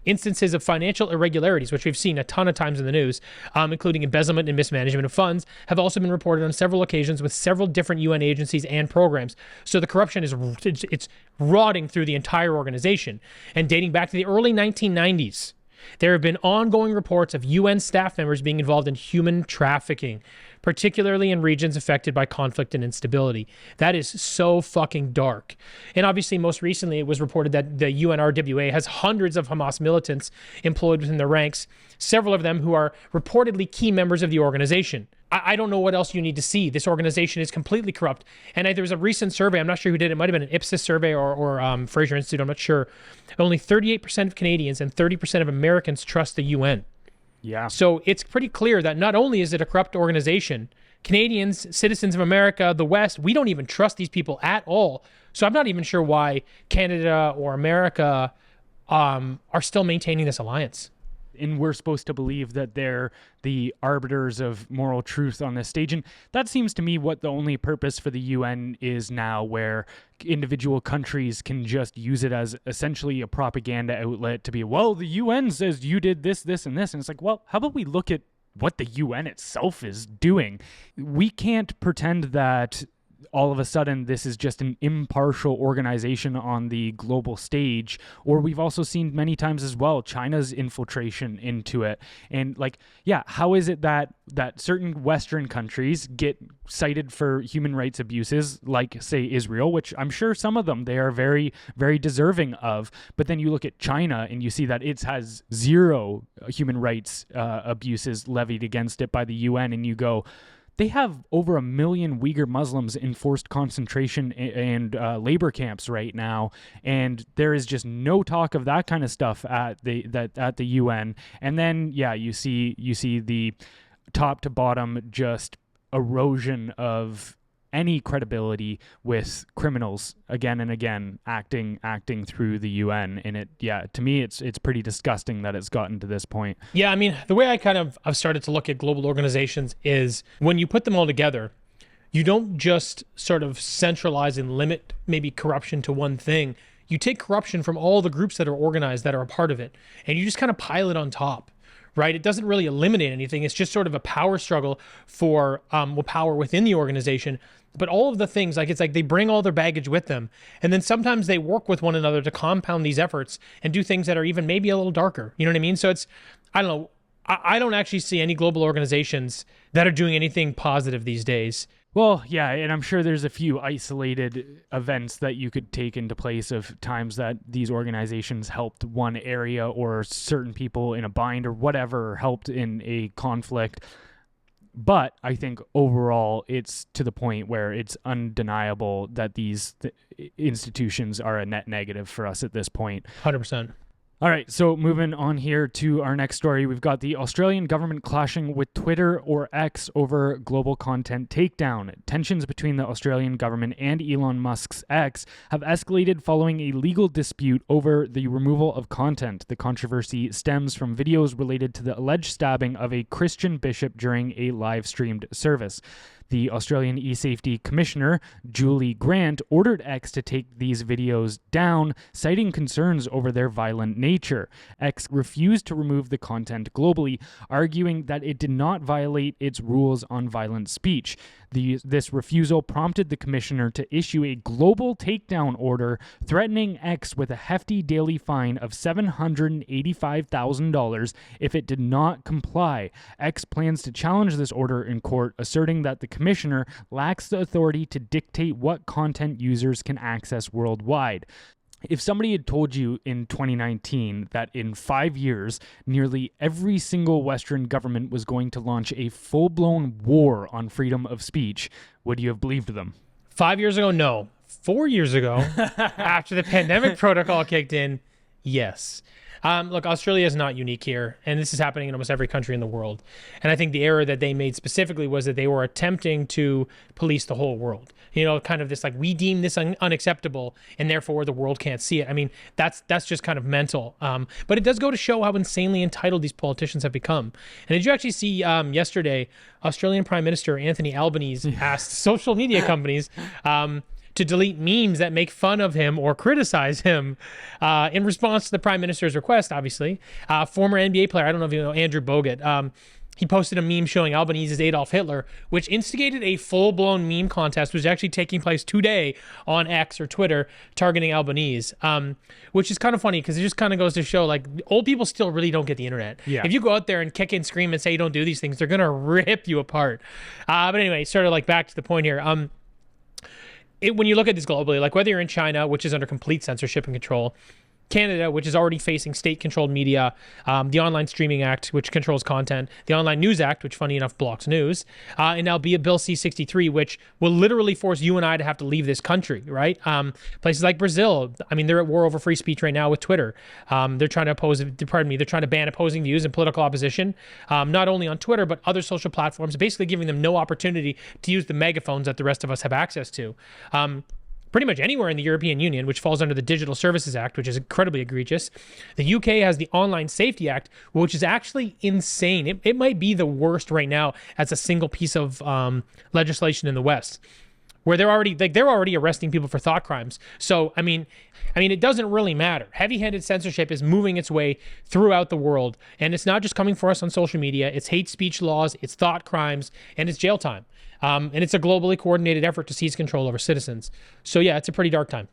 [SPEAKER 1] Instances of financial irregularities, which we've seen a ton of times in the news, including embezzlement and mismanagement of funds, have also been reported on several occasions with several different UN agencies and programs. So the corruption it's rotting through the entire organization. And dating back to the early 1990s, there have been ongoing reports of UN staff members being involved in human trafficking, particularly in regions affected by conflict and instability. That is so fucking dark. And obviously, most recently, it was reported that the UNRWA has hundreds of Hamas militants employed within their ranks, several of them who are reportedly key members of the organization. I don't know what else you need to see. This organization is completely corrupt. And there was a recent survey, I'm not sure who did it, might have been an Ipsos survey or Fraser Institute, I'm not sure. Only 38% of Canadians and 30% of Americans trust the UN.
[SPEAKER 2] Yeah.
[SPEAKER 1] So it's pretty clear that not only is it a corrupt organization, Canadians, citizens of America, the West, we don't even trust these people at all. So I'm not even sure why Canada or America are still maintaining this alliance.
[SPEAKER 2] And we're supposed to believe that they're the arbiters of moral truth on this stage. And that seems to me what the only purpose for the UN is now, where individual countries can just use it as essentially a propaganda outlet to be, well, the UN says you did this, this, and this. And it's like, well, how about we look at what the UN itself is doing? We can't pretend that all of a sudden this is just an impartial organization on the global stage. Or we've also seen many times as well China's infiltration into it. And how is it that certain Western countries get cited for human rights abuses, like say Israel, which I'm sure some of them they are very, very deserving of, but then you look at China and you see that it has zero human rights abuses levied against it by the UN, and you go, they have over 1 million Uyghur Muslims in forced concentration and labor camps right now, and there is just no talk of that kind of stuff at the UN. And then you see the top to bottom just erosion of any credibility with criminals again and again acting through the UN. And to me it's pretty disgusting that it's gotten to this point.
[SPEAKER 1] Yeah, I mean, the way I've started to look at global organizations is when you put them all together, you don't just sort of centralize and limit maybe corruption to one thing. You take corruption from all the groups that are organized that are a part of it, and you just kind of pile it on top. Right? It doesn't really eliminate anything. It's just sort of a power struggle for power within the organization. But all of the things, it's like they bring all their baggage with them. And then sometimes they work with one another to compound these efforts and do things that are even maybe a little darker. You know what I mean? So I don't know. I don't actually see any global organizations that are doing anything positive these days.
[SPEAKER 2] Well, yeah, and I'm sure there's a few isolated events that you could take into place of times that these organizations helped one area or certain people in a bind or whatever, helped in a conflict. But I think overall it's to the point where it's undeniable that these institutions are a net negative for us at this point.
[SPEAKER 1] 100%.
[SPEAKER 2] All right, so moving on here to our next story, we've got the Australian government clashing with Twitter or X over global content takedown. Tensions between the Australian government and Elon Musk's X have escalated following a legal dispute over the removal of content. The controversy stems from videos related to the alleged stabbing of a Christian bishop during a live-streamed service. The Australian eSafety Commissioner, Julie Grant, ordered X to take these videos down, citing concerns over their violent nature. X refused to remove the content globally, arguing that it did not violate its rules on violent speech. This refusal prompted the commissioner to issue a global takedown order threatening X with a hefty daily fine of $785,000 if it did not comply. X plans to challenge this order in court, asserting that the commissioner lacks the authority to dictate what content users can access worldwide. If somebody had told you in 2019 that in 5 years, nearly every single Western government was going to launch a full-blown war on freedom of speech, would you have believed them?
[SPEAKER 1] 5 years ago, no. 4 years ago, after the pandemic protocol kicked in, yes. Look, Australia is not unique here, and this is happening in almost every country in the world. And I think the error that they made specifically was that they were attempting to police the whole world. You know, kind of this like, we deem this unacceptable, and therefore the world can't see it. I mean, that's just kind of mental. But it does go to show how insanely entitled these politicians have become. And did you actually see yesterday, Australian Prime Minister Anthony Albanese asked social media companies to delete memes that make fun of him or criticize him in response to the Prime Minister's request, obviously. Former NBA player, I don't know if you know Andrew Bogut, he posted a meme showing Albanese's Adolf Hitler, which instigated a full-blown meme contest, which is actually taking place today on X or Twitter, targeting Albanese, which is kind of funny because it just kind of goes to show, like, old people still really don't get the internet.
[SPEAKER 2] Yeah.
[SPEAKER 1] If you go out there and kick and scream and say you don't do these things, they're going to rip you apart. But anyway, sort of like back to the point here. When you look at this globally, like whether you're in China, which is under complete censorship and control, Canada, which is already facing state-controlled media, the Online Streaming Act, which controls content, the Online News Act, which, funny enough, blocks news, and now be a Bill C-63, which will literally force you and I to have to leave this country, right? Places like Brazil, I mean, they're at war over free speech right now with Twitter. They're trying to ban opposing views and political opposition, not only on Twitter, but other social platforms, basically giving them no opportunity to use the megaphones that the rest of us have access to. Pretty much anywhere in the European Union, which falls under the Digital Services Act, which is incredibly egregious. The UK has the Online Safety Act, which is actually insane. It might be the worst right now as a single piece of legislation in the West, where they're already arresting people for thought crimes. So, I mean, it doesn't really matter. Heavy-handed censorship is moving its way throughout the world, and it's not just coming for us on social media. It's hate speech laws, it's thought crimes, and it's jail time. And it's a globally coordinated effort to seize control over citizens. So yeah, it's a pretty dark time.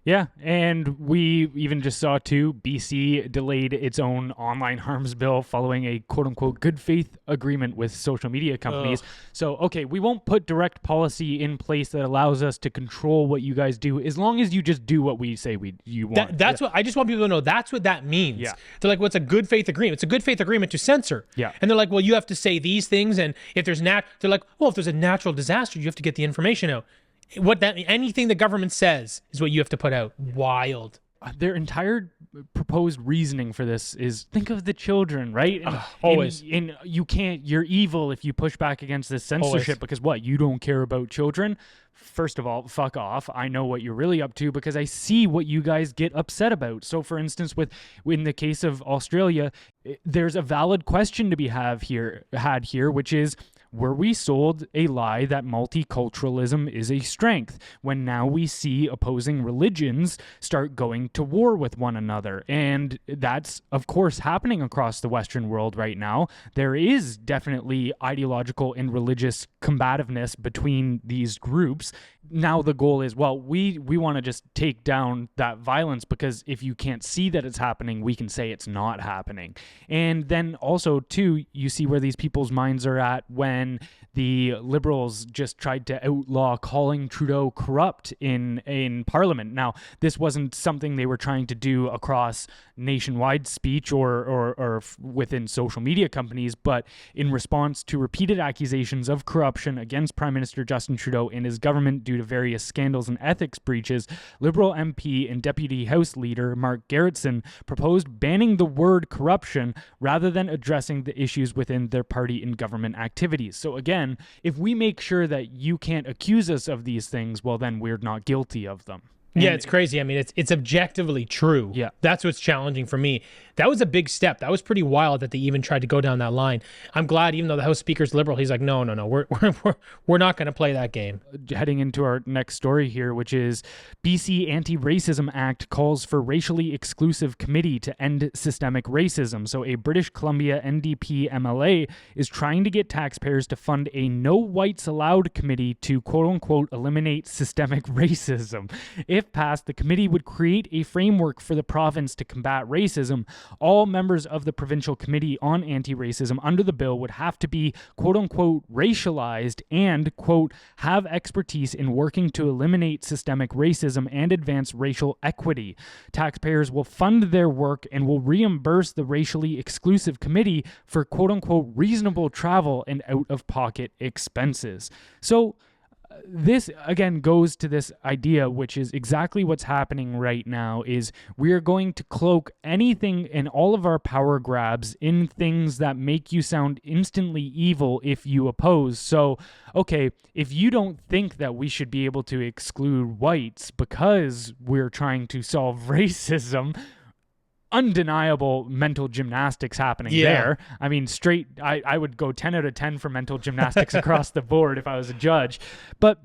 [SPEAKER 2] Yeah, and we even just saw, too, BC delayed its own online harms bill following a quote-unquote good faith agreement with social media companies. So, okay, we won't put direct policy in place that allows us to control what you guys do as long as you just do what we say you want.
[SPEAKER 1] That's what I just want people to know. That's what that means.
[SPEAKER 2] Yeah.
[SPEAKER 1] They're like, what's a good faith agreement? It's a good faith agreement to censor.
[SPEAKER 2] Yeah.
[SPEAKER 1] And they're like, well, you have to say these things, and if there's they're like, well, if there's a natural disaster, you have to get the information out. Anything the government says is what you have to put out. Wild.
[SPEAKER 2] Their entire proposed reasoning for this is think of the children, right? And,
[SPEAKER 1] always.
[SPEAKER 2] And you're evil if you push back against this censorship because what? You don't care about children? First of all, fuck off. I know what you're really up to because I see what you guys get upset about. So for instance, in the case of Australia, there's a valid question to be had here, which is, were we sold a lie that multiculturalism is a strength when now we see opposing religions start going to war with one another? And that's, of course, happening across the Western world right now. There is definitely ideological and religious combativeness between these groups. Now the goal is, well, we want to just take down that violence because if you can't see that it's happening, we can say it's not happening. And then also, too, you see where these people's minds are at when the Liberals just tried to outlaw calling Trudeau corrupt in Parliament. Now, this wasn't something they were trying to do across nationwide speech or within social media companies, but in response to repeated accusations of corruption against Prime Minister Justin Trudeau and his government due to various scandals and ethics breaches, Liberal MP and Deputy House Leader Mark Garretson proposed banning the word corruption rather than addressing the issues within their party and government activities. So again, if we make sure that you can't accuse us of these things, well, then we're not guilty of them.
[SPEAKER 1] Yeah, it's crazy. I mean, it's objectively true.
[SPEAKER 2] Yeah.
[SPEAKER 1] That's what's challenging for me. That was a big step. That was pretty wild that they even tried to go down that line. I'm glad, even though the House Speaker's liberal, he's like, no, we're not going to play that game.
[SPEAKER 2] Heading into our next story here, which is BC Anti-Racism Act calls for racially exclusive committee to end systemic racism. So a British Columbia NDP MLA is trying to get taxpayers to fund a no whites allowed committee to quote unquote eliminate systemic racism. If passed, the committee would create a framework for the province to combat racism. All members of the Provincial Committee on Anti-Racism under the bill would have to be quote-unquote racialized and, quote, have expertise in working to eliminate systemic racism and advance racial equity. Taxpayers will fund their work and will reimburse the racially exclusive committee for quote-unquote reasonable travel and out-of-pocket expenses. So, this again goes to this idea, which is exactly what's happening right now, is we are going to cloak anything and all of our power grabs in things that make you sound instantly evil if you oppose. So, okay, if you don't think that we should be able to exclude whites because we're trying to solve racism, undeniable mental gymnastics happening there. I mean, I would go 10 out of 10 for mental gymnastics across the board if I was a judge. But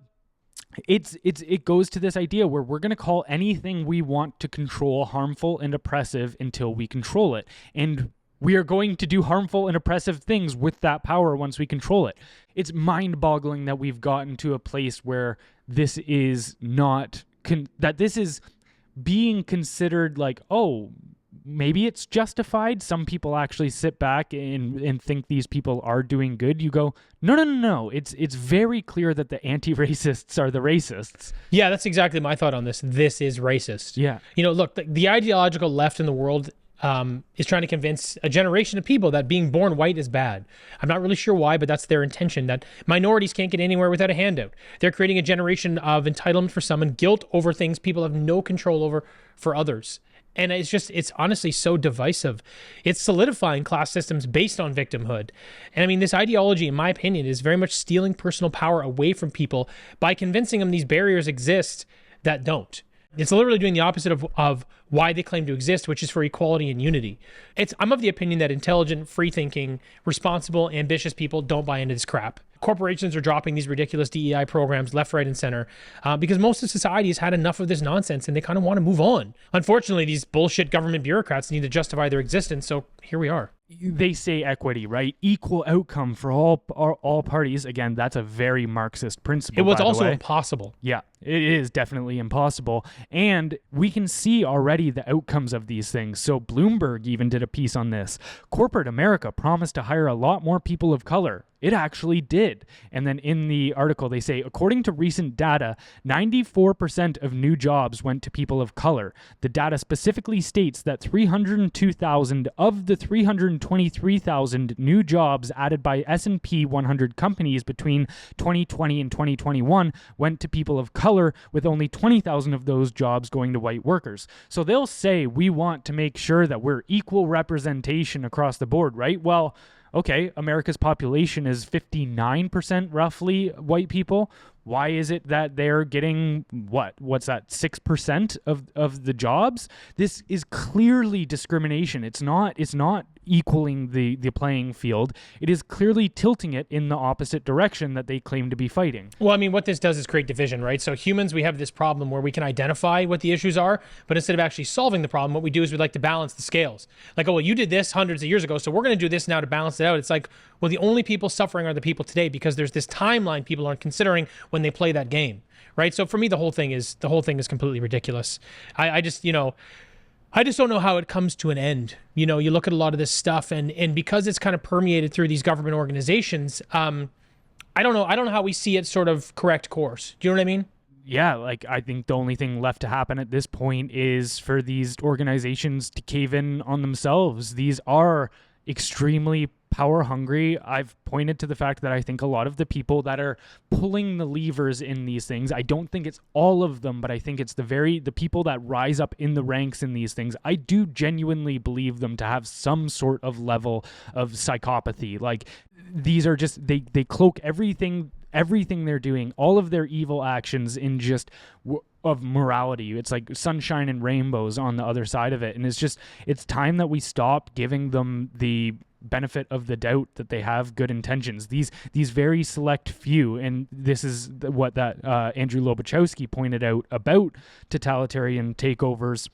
[SPEAKER 2] it goes to this idea where we're going to call anything we want to control harmful and oppressive until we control it. And we are going to do harmful and oppressive things with that power once we control it. It's mind-boggling that we've gotten to a place where this is not that this is being considered like, oh, maybe it's justified. Some people actually sit back and think these people are doing good. You go, no. It's very clear that the anti-racists are the racists.
[SPEAKER 1] Yeah, that's exactly my thought on this. This is racist.
[SPEAKER 2] Yeah.
[SPEAKER 1] You know, look, the ideological left in the world is trying to convince a generation of people that being born white is bad. I'm not really sure why, but that's their intention, that minorities can't get anywhere without a handout. They're creating a generation of entitlement for some and guilt over things people have no control over for others. And it's honestly so divisive. It's solidifying class systems based on victimhood. And I mean, this ideology, in my opinion, is very much stealing personal power away from people by convincing them these barriers exist that don't. It's literally doing the opposite of why they claim to exist, which is for equality and unity. I'm of the opinion that intelligent, free-thinking, responsible, ambitious people don't buy into this crap. Corporations are dropping these ridiculous DEI programs left, right, and center because most of society has had enough of this nonsense and they kind of want to move on. Unfortunately, these bullshit government bureaucrats need to justify their existence, so here we are.
[SPEAKER 2] They say equity, right? Equal outcome for all parties. Again, that's a very Marxist principle.
[SPEAKER 1] It was
[SPEAKER 2] by the
[SPEAKER 1] also
[SPEAKER 2] way.
[SPEAKER 1] impossible.
[SPEAKER 2] Yeah, it is definitely impossible. And we can see already the outcomes of these things. So Bloomberg even did a piece on this. Corporate America promised to hire a lot more people of color. It actually did. And then in the article, they say, according to recent data, 94% of new jobs went to people of color. The data specifically states that 302,000 of the 323,000 new jobs added by S&P 100 companies between 2020 and 2021 went to people of color, with only 20,000 of those jobs going to white workers. So they'll say, we want to make sure that we're equal representation across the board, right? Well, okay, America's population is 59% roughly white people. Why is it that they're getting, what's that, 6% of the jobs? This is clearly discrimination. It's not equaling the playing field. It is clearly tilting it in the opposite direction that they claim to be fighting.
[SPEAKER 1] Well, I mean, what this does is create division, right? So humans, we have this problem where we can identify what the issues are, but instead of actually solving the problem, what we do is we like to balance the scales. Like, oh, well, you did this hundreds of years ago, so we're going to do this now to balance it out. It's like, well, the only people suffering are the people today because there's this timeline people aren't considering when they play that game, right? So for me, the whole thing is completely ridiculous. I just don't know how it comes to an end. You know, you look at a lot of this stuff and because it's kind of permeated through these government organizations, I don't know how we see it sort of correct course. Do you know what I mean?
[SPEAKER 2] Yeah, like I think the only thing left to happen at this point is for these organizations to cave in on themselves. These are extremely power hungry. I've pointed to the fact that I think a lot of the people that are pulling the levers in these things, I don't think it's all of them, but I think it's the people that rise up in the ranks in these things. I do genuinely believe them to have some sort of level of psychopathy. Like these are just, they cloak everything they're doing, all of their evil actions in just, of morality. It's like sunshine and rainbows on the other side of it. And it's time that we stop giving them the benefit of the doubt that they have good intentions. These very select few, and this is what that Andrew Lobachowski pointed out about totalitarian takeovers,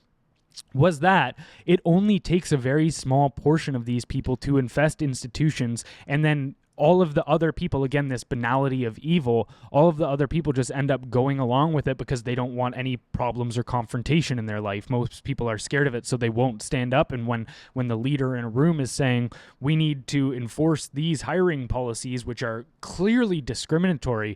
[SPEAKER 2] was that it only takes a very small portion of these people to infest institutions, and then all of the other people, again, this banality of evil, all of the other people just end up going along with it because they don't want any problems or confrontation in their life. Most people are scared of it, so they won't stand up. And when the leader in a room is saying, we need to enforce these hiring policies, which are clearly discriminatory,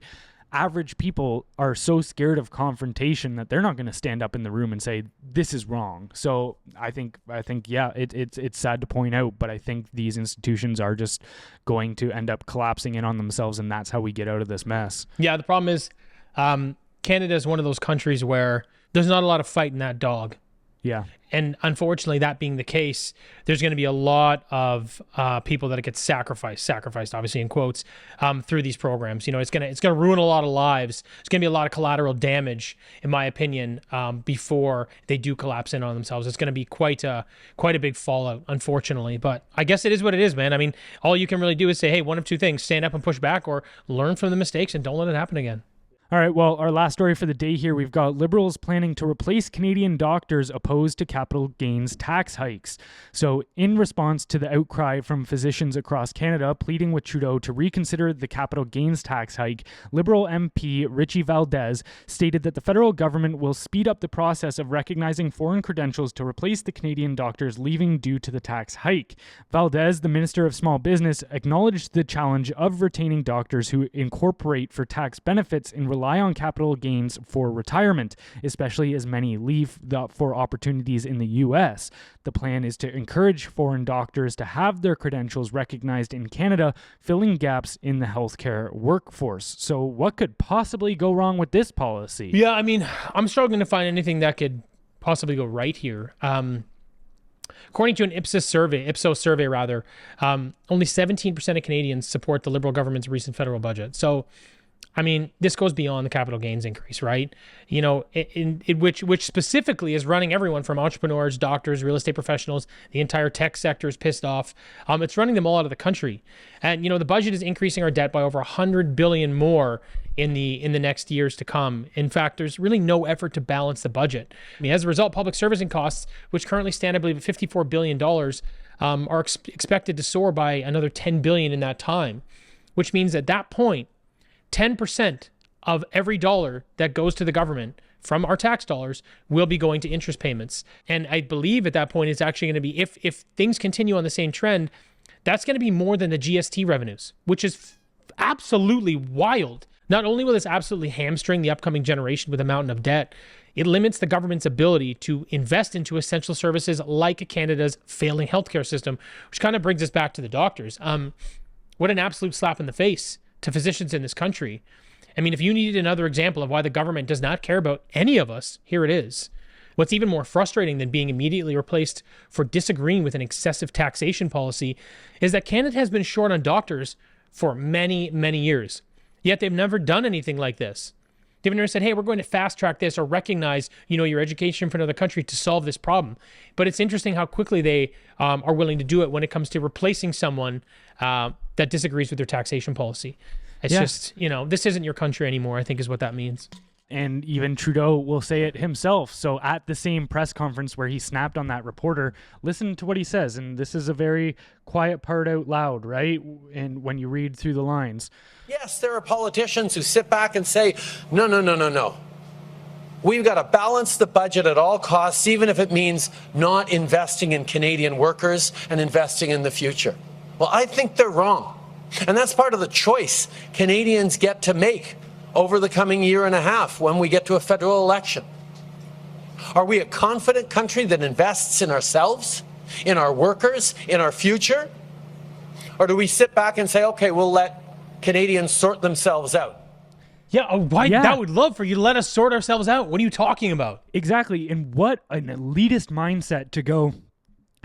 [SPEAKER 2] average people are so scared of confrontation that they're not going to stand up in the room and say this is wrong. So I think yeah, it's sad to point out, but I think these institutions are just going to end up collapsing in on themselves, and that's how we get out of this mess.
[SPEAKER 1] Yeah, the problem is Canada is one of those countries where there's not a lot of fight in that dog.
[SPEAKER 2] Yeah.
[SPEAKER 1] And unfortunately, that being the case, there's going to be a lot of people that get sacrificed, obviously in quotes, through these programs. You know, it's gonna ruin a lot of lives. It's going to be a lot of collateral damage, in my opinion, before they do collapse in on themselves. It's going to be quite a big fallout, unfortunately. But I guess it is what it is, man. I mean, all you can really do is say, hey, one of two things: stand up and push back, or learn from the mistakes and don't let it happen again.
[SPEAKER 2] All right, well, our last story for the day here, we've got Liberals planning to replace Canadian doctors opposed to capital gains tax hikes. So in response to the outcry from physicians across Canada pleading with Trudeau to reconsider the capital gains tax hike, Liberal MP Richie Valdez stated that the federal government will speed up the process of recognizing foreign credentials to replace the Canadian doctors leaving due to the tax hike. Valdez, the Minister of Small Business, acknowledged the challenge of retaining doctors who incorporate for tax benefits and rely on capital gains for retirement, especially as many leave for opportunities in the U.S. The plan is to encourage foreign doctors to have their credentials recognized in Canada, filling gaps in the healthcare workforce. So what could possibly go wrong with this policy?
[SPEAKER 1] Yeah, I mean, I'm struggling to find anything that could possibly go right here. According to an Ipsos survey, only 17% of Canadians support the Liberal government's recent federal budget. So, I mean, this goes beyond the capital gains increase, right? You know, which specifically is running everyone from entrepreneurs, doctors, real estate professionals. The entire tech sector is pissed off. It's running them all out of the country. And, you know, the budget is increasing our debt by over $100 billion more in the next years to come. In fact, there's really no effort to balance the budget. I mean, as a result, public servicing costs, which currently stand, I believe, at $54 billion, are expected to soar by another $10 billion in that time, which means at that point, 10% of every dollar that goes to the government from our tax dollars will be going to interest payments. And I believe at that point it's actually going to be, if things continue on the same trend, that's going to be more than the GST revenues, which is absolutely wild. Not only will this absolutely hamstring the upcoming generation with a mountain of debt, it limits the government's ability to invest into essential services like Canada's failing healthcare system, which kind of brings us back to the doctors. What an absolute slap in the face to physicians in this country. I mean, if you needed another example of why the government does not care about any of us, here it is. What's even more frustrating than being immediately replaced for disagreeing with an excessive taxation policy is that Canada has been short on doctors for many, many years. Yet they've never done anything like this. They've never said, hey, we're going to fast track this or recognize, you know, your education for another country to solve this problem. But it's interesting how quickly they are willing to do it when it comes to replacing someone that disagrees with their taxation policy. It's just, you know, this isn't your country anymore, I think is what that means.
[SPEAKER 2] And even Trudeau will say it himself. So at the same press conference where he snapped on that reporter, listen to what he says. And this is a very quiet part out loud, right? And when you read through the lines.
[SPEAKER 3] Yes, there are politicians who sit back and say, no. We've got to balance the budget at all costs, even if it means not investing in Canadian workers and investing in the future. Well, I think they're wrong. And that's part of the choice Canadians get to make over the coming year and a half when we get to a federal election. Are we a confident country that invests in ourselves, in our workers, in our future? Or do we sit back and say, okay, we'll let Canadians sort themselves out?
[SPEAKER 1] Yeah, I would love for you to let us sort ourselves out. What are you talking about?
[SPEAKER 2] Exactly. And what an elitist mindset to go,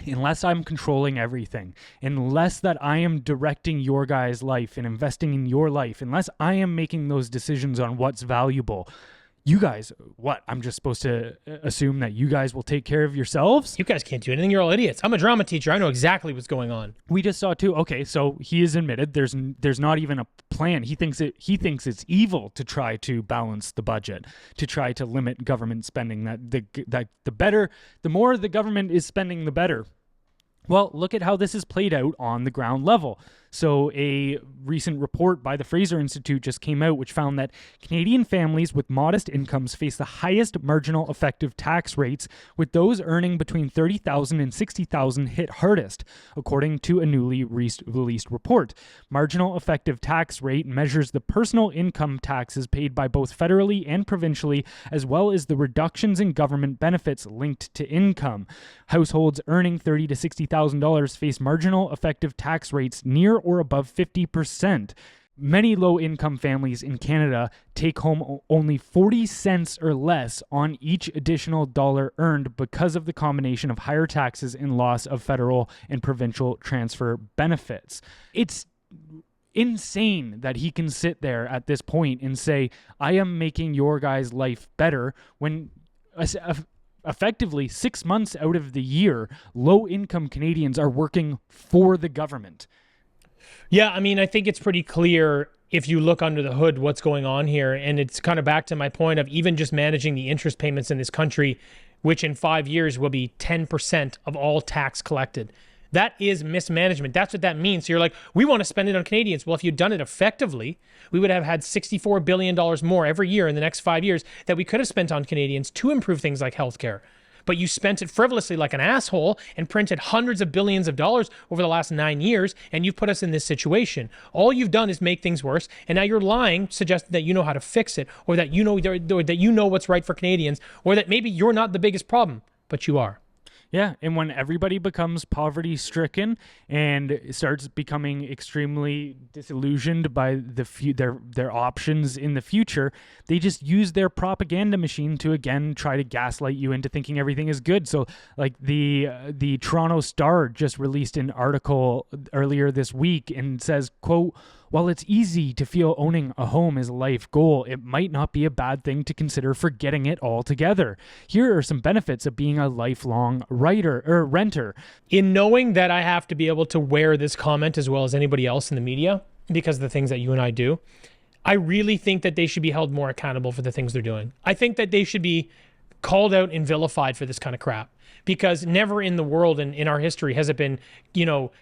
[SPEAKER 2] unless I'm controlling everything, unless that I am directing your guys' life and investing in your life, unless I am making those decisions on what's valuable, You guys, what? I'm just supposed to assume that you guys will take care of yourselves?
[SPEAKER 1] You guys can't do anything. You're all idiots. I'm a drama teacher. I know exactly what's going on.
[SPEAKER 2] We just saw too. Okay, so he has admitted there's not even a plan. He thinks it's evil to try to balance the budget, to try to limit government spending. That the more the government is spending, the better. Well, look at how this is played out on the ground level. So a recent report by the Fraser Institute just came out, which found that Canadian families with modest incomes face the highest marginal effective tax rates, with those earning between $30,000 and $60,000 hit hardest, according to a newly released report. Marginal effective tax rate measures the personal income taxes paid by both federally and provincially, as well as the reductions in government benefits linked to income. Households earning $30,000 to $60,000 face marginal effective tax rates near or above 50%. Many low-income families in Canada take home only 40 cents or less on each additional dollar earned because of the combination of higher taxes and loss of federal and provincial transfer benefits. It's insane that he can sit there at this point and say, I am making your guys' life better, when effectively 6 months out of the year, low-income Canadians are working for the government.
[SPEAKER 1] Yeah, I mean, I think it's pretty clear if you look under the hood what's going on here. And it's kind of back to my point of even just managing the interest payments in this country, which in 5 years will be 10% of all tax collected. That is mismanagement. That's what that means. So you're like, we want to spend it on Canadians. Well, if you'd done it effectively, we would have had $64 billion more every year in the next 5 years that we could have spent on Canadians to improve things like healthcare. But you spent it frivolously like an asshole and printed hundreds of billions of dollars over the last 9 years, and you've put us in this situation. All you've done is make things worse, and now you're lying, suggesting that you know how to fix it, or that you know what's right for Canadians, or that maybe you're not the biggest problem, but you are.
[SPEAKER 2] Yeah, and when everybody becomes poverty-stricken and starts becoming extremely disillusioned by their options in the future, they just use their propaganda machine to again try to gaslight you into thinking everything is good. So, like the Toronto Star just released an article earlier this week and says, quote, "While it's easy to feel owning a home is a life goal, it might not be a bad thing to consider forgetting it altogether. Here are some benefits of being a lifelong renter."
[SPEAKER 1] In knowing that I have to be able to wear this comment as well as anybody else in the media because of the things that you and I do, I really think that they should be held more accountable for the things they're doing. I think that they should be called out and vilified for this kind of crap. Because never in the world and in our history has it been,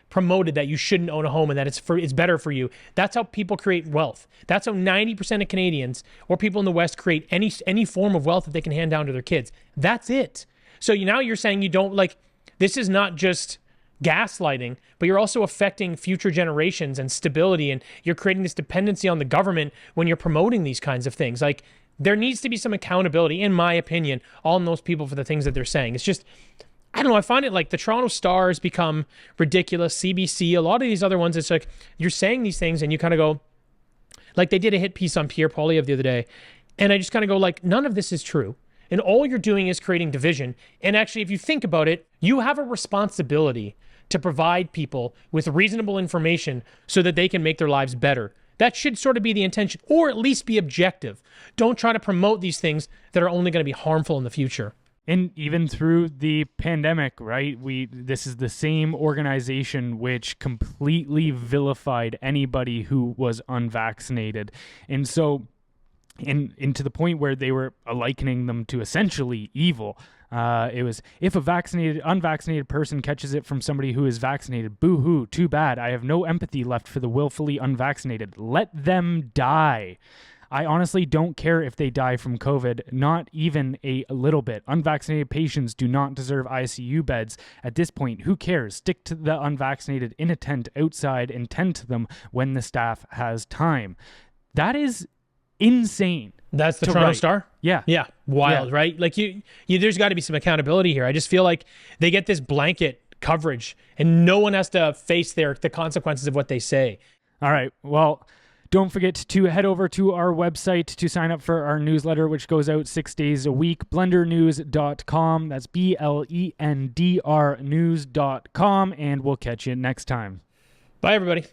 [SPEAKER 1] promoted that you shouldn't own a home and that it's better for you. That's how people create wealth. That's how 90% of Canadians or people in the West create any form of wealth that they can hand down to their kids. That's it. So now you're saying you don't this is not just gaslighting, but you're also affecting future generations and stability, and you're creating this dependency on the government when you're promoting these kinds of things. There needs to be some accountability, in my opinion, on those people for the things that they're saying. It's just, I don't know, I find it like the Toronto Star has become ridiculous, CBC, a lot of these other ones, it's like you're saying these things and you kind of go, like they did a hit piece on Pierre Poilievre the other day, and I just kind of go none of this is true. And all you're doing is creating division. And actually, if you think about it, you have a responsibility to provide people with reasonable information so that they can make their lives better. That should sort of be the intention, or at least be objective. Don't try to promote these things that are only going to be harmful in the future.
[SPEAKER 2] And even through the pandemic, right? This is the same organization which completely vilified anybody who was unvaccinated. And so, and to the point where they were likening them to essentially evil. It was, if a unvaccinated person catches it from somebody who is vaccinated, boo-hoo, too bad. I have no empathy left for the willfully unvaccinated. Let them die. I honestly don't care if they die from COVID, not even a little bit. Unvaccinated patients do not deserve ICU beds. At this point, who cares? Stick to the unvaccinated in a tent outside and tend to them when the staff has time. That is insane.
[SPEAKER 1] That's the Toronto Star?
[SPEAKER 2] Yeah.
[SPEAKER 1] Yeah. Wild, right? There's got to be some accountability here. I just feel like they get this blanket coverage and no one has to face the consequences of what they say.
[SPEAKER 2] All right. Well, don't forget to head over to our website to sign up for our newsletter, which goes out 6 days a week, blendrnews.com. That's BLENDR news.com, and we'll catch you next time.
[SPEAKER 1] Bye, everybody.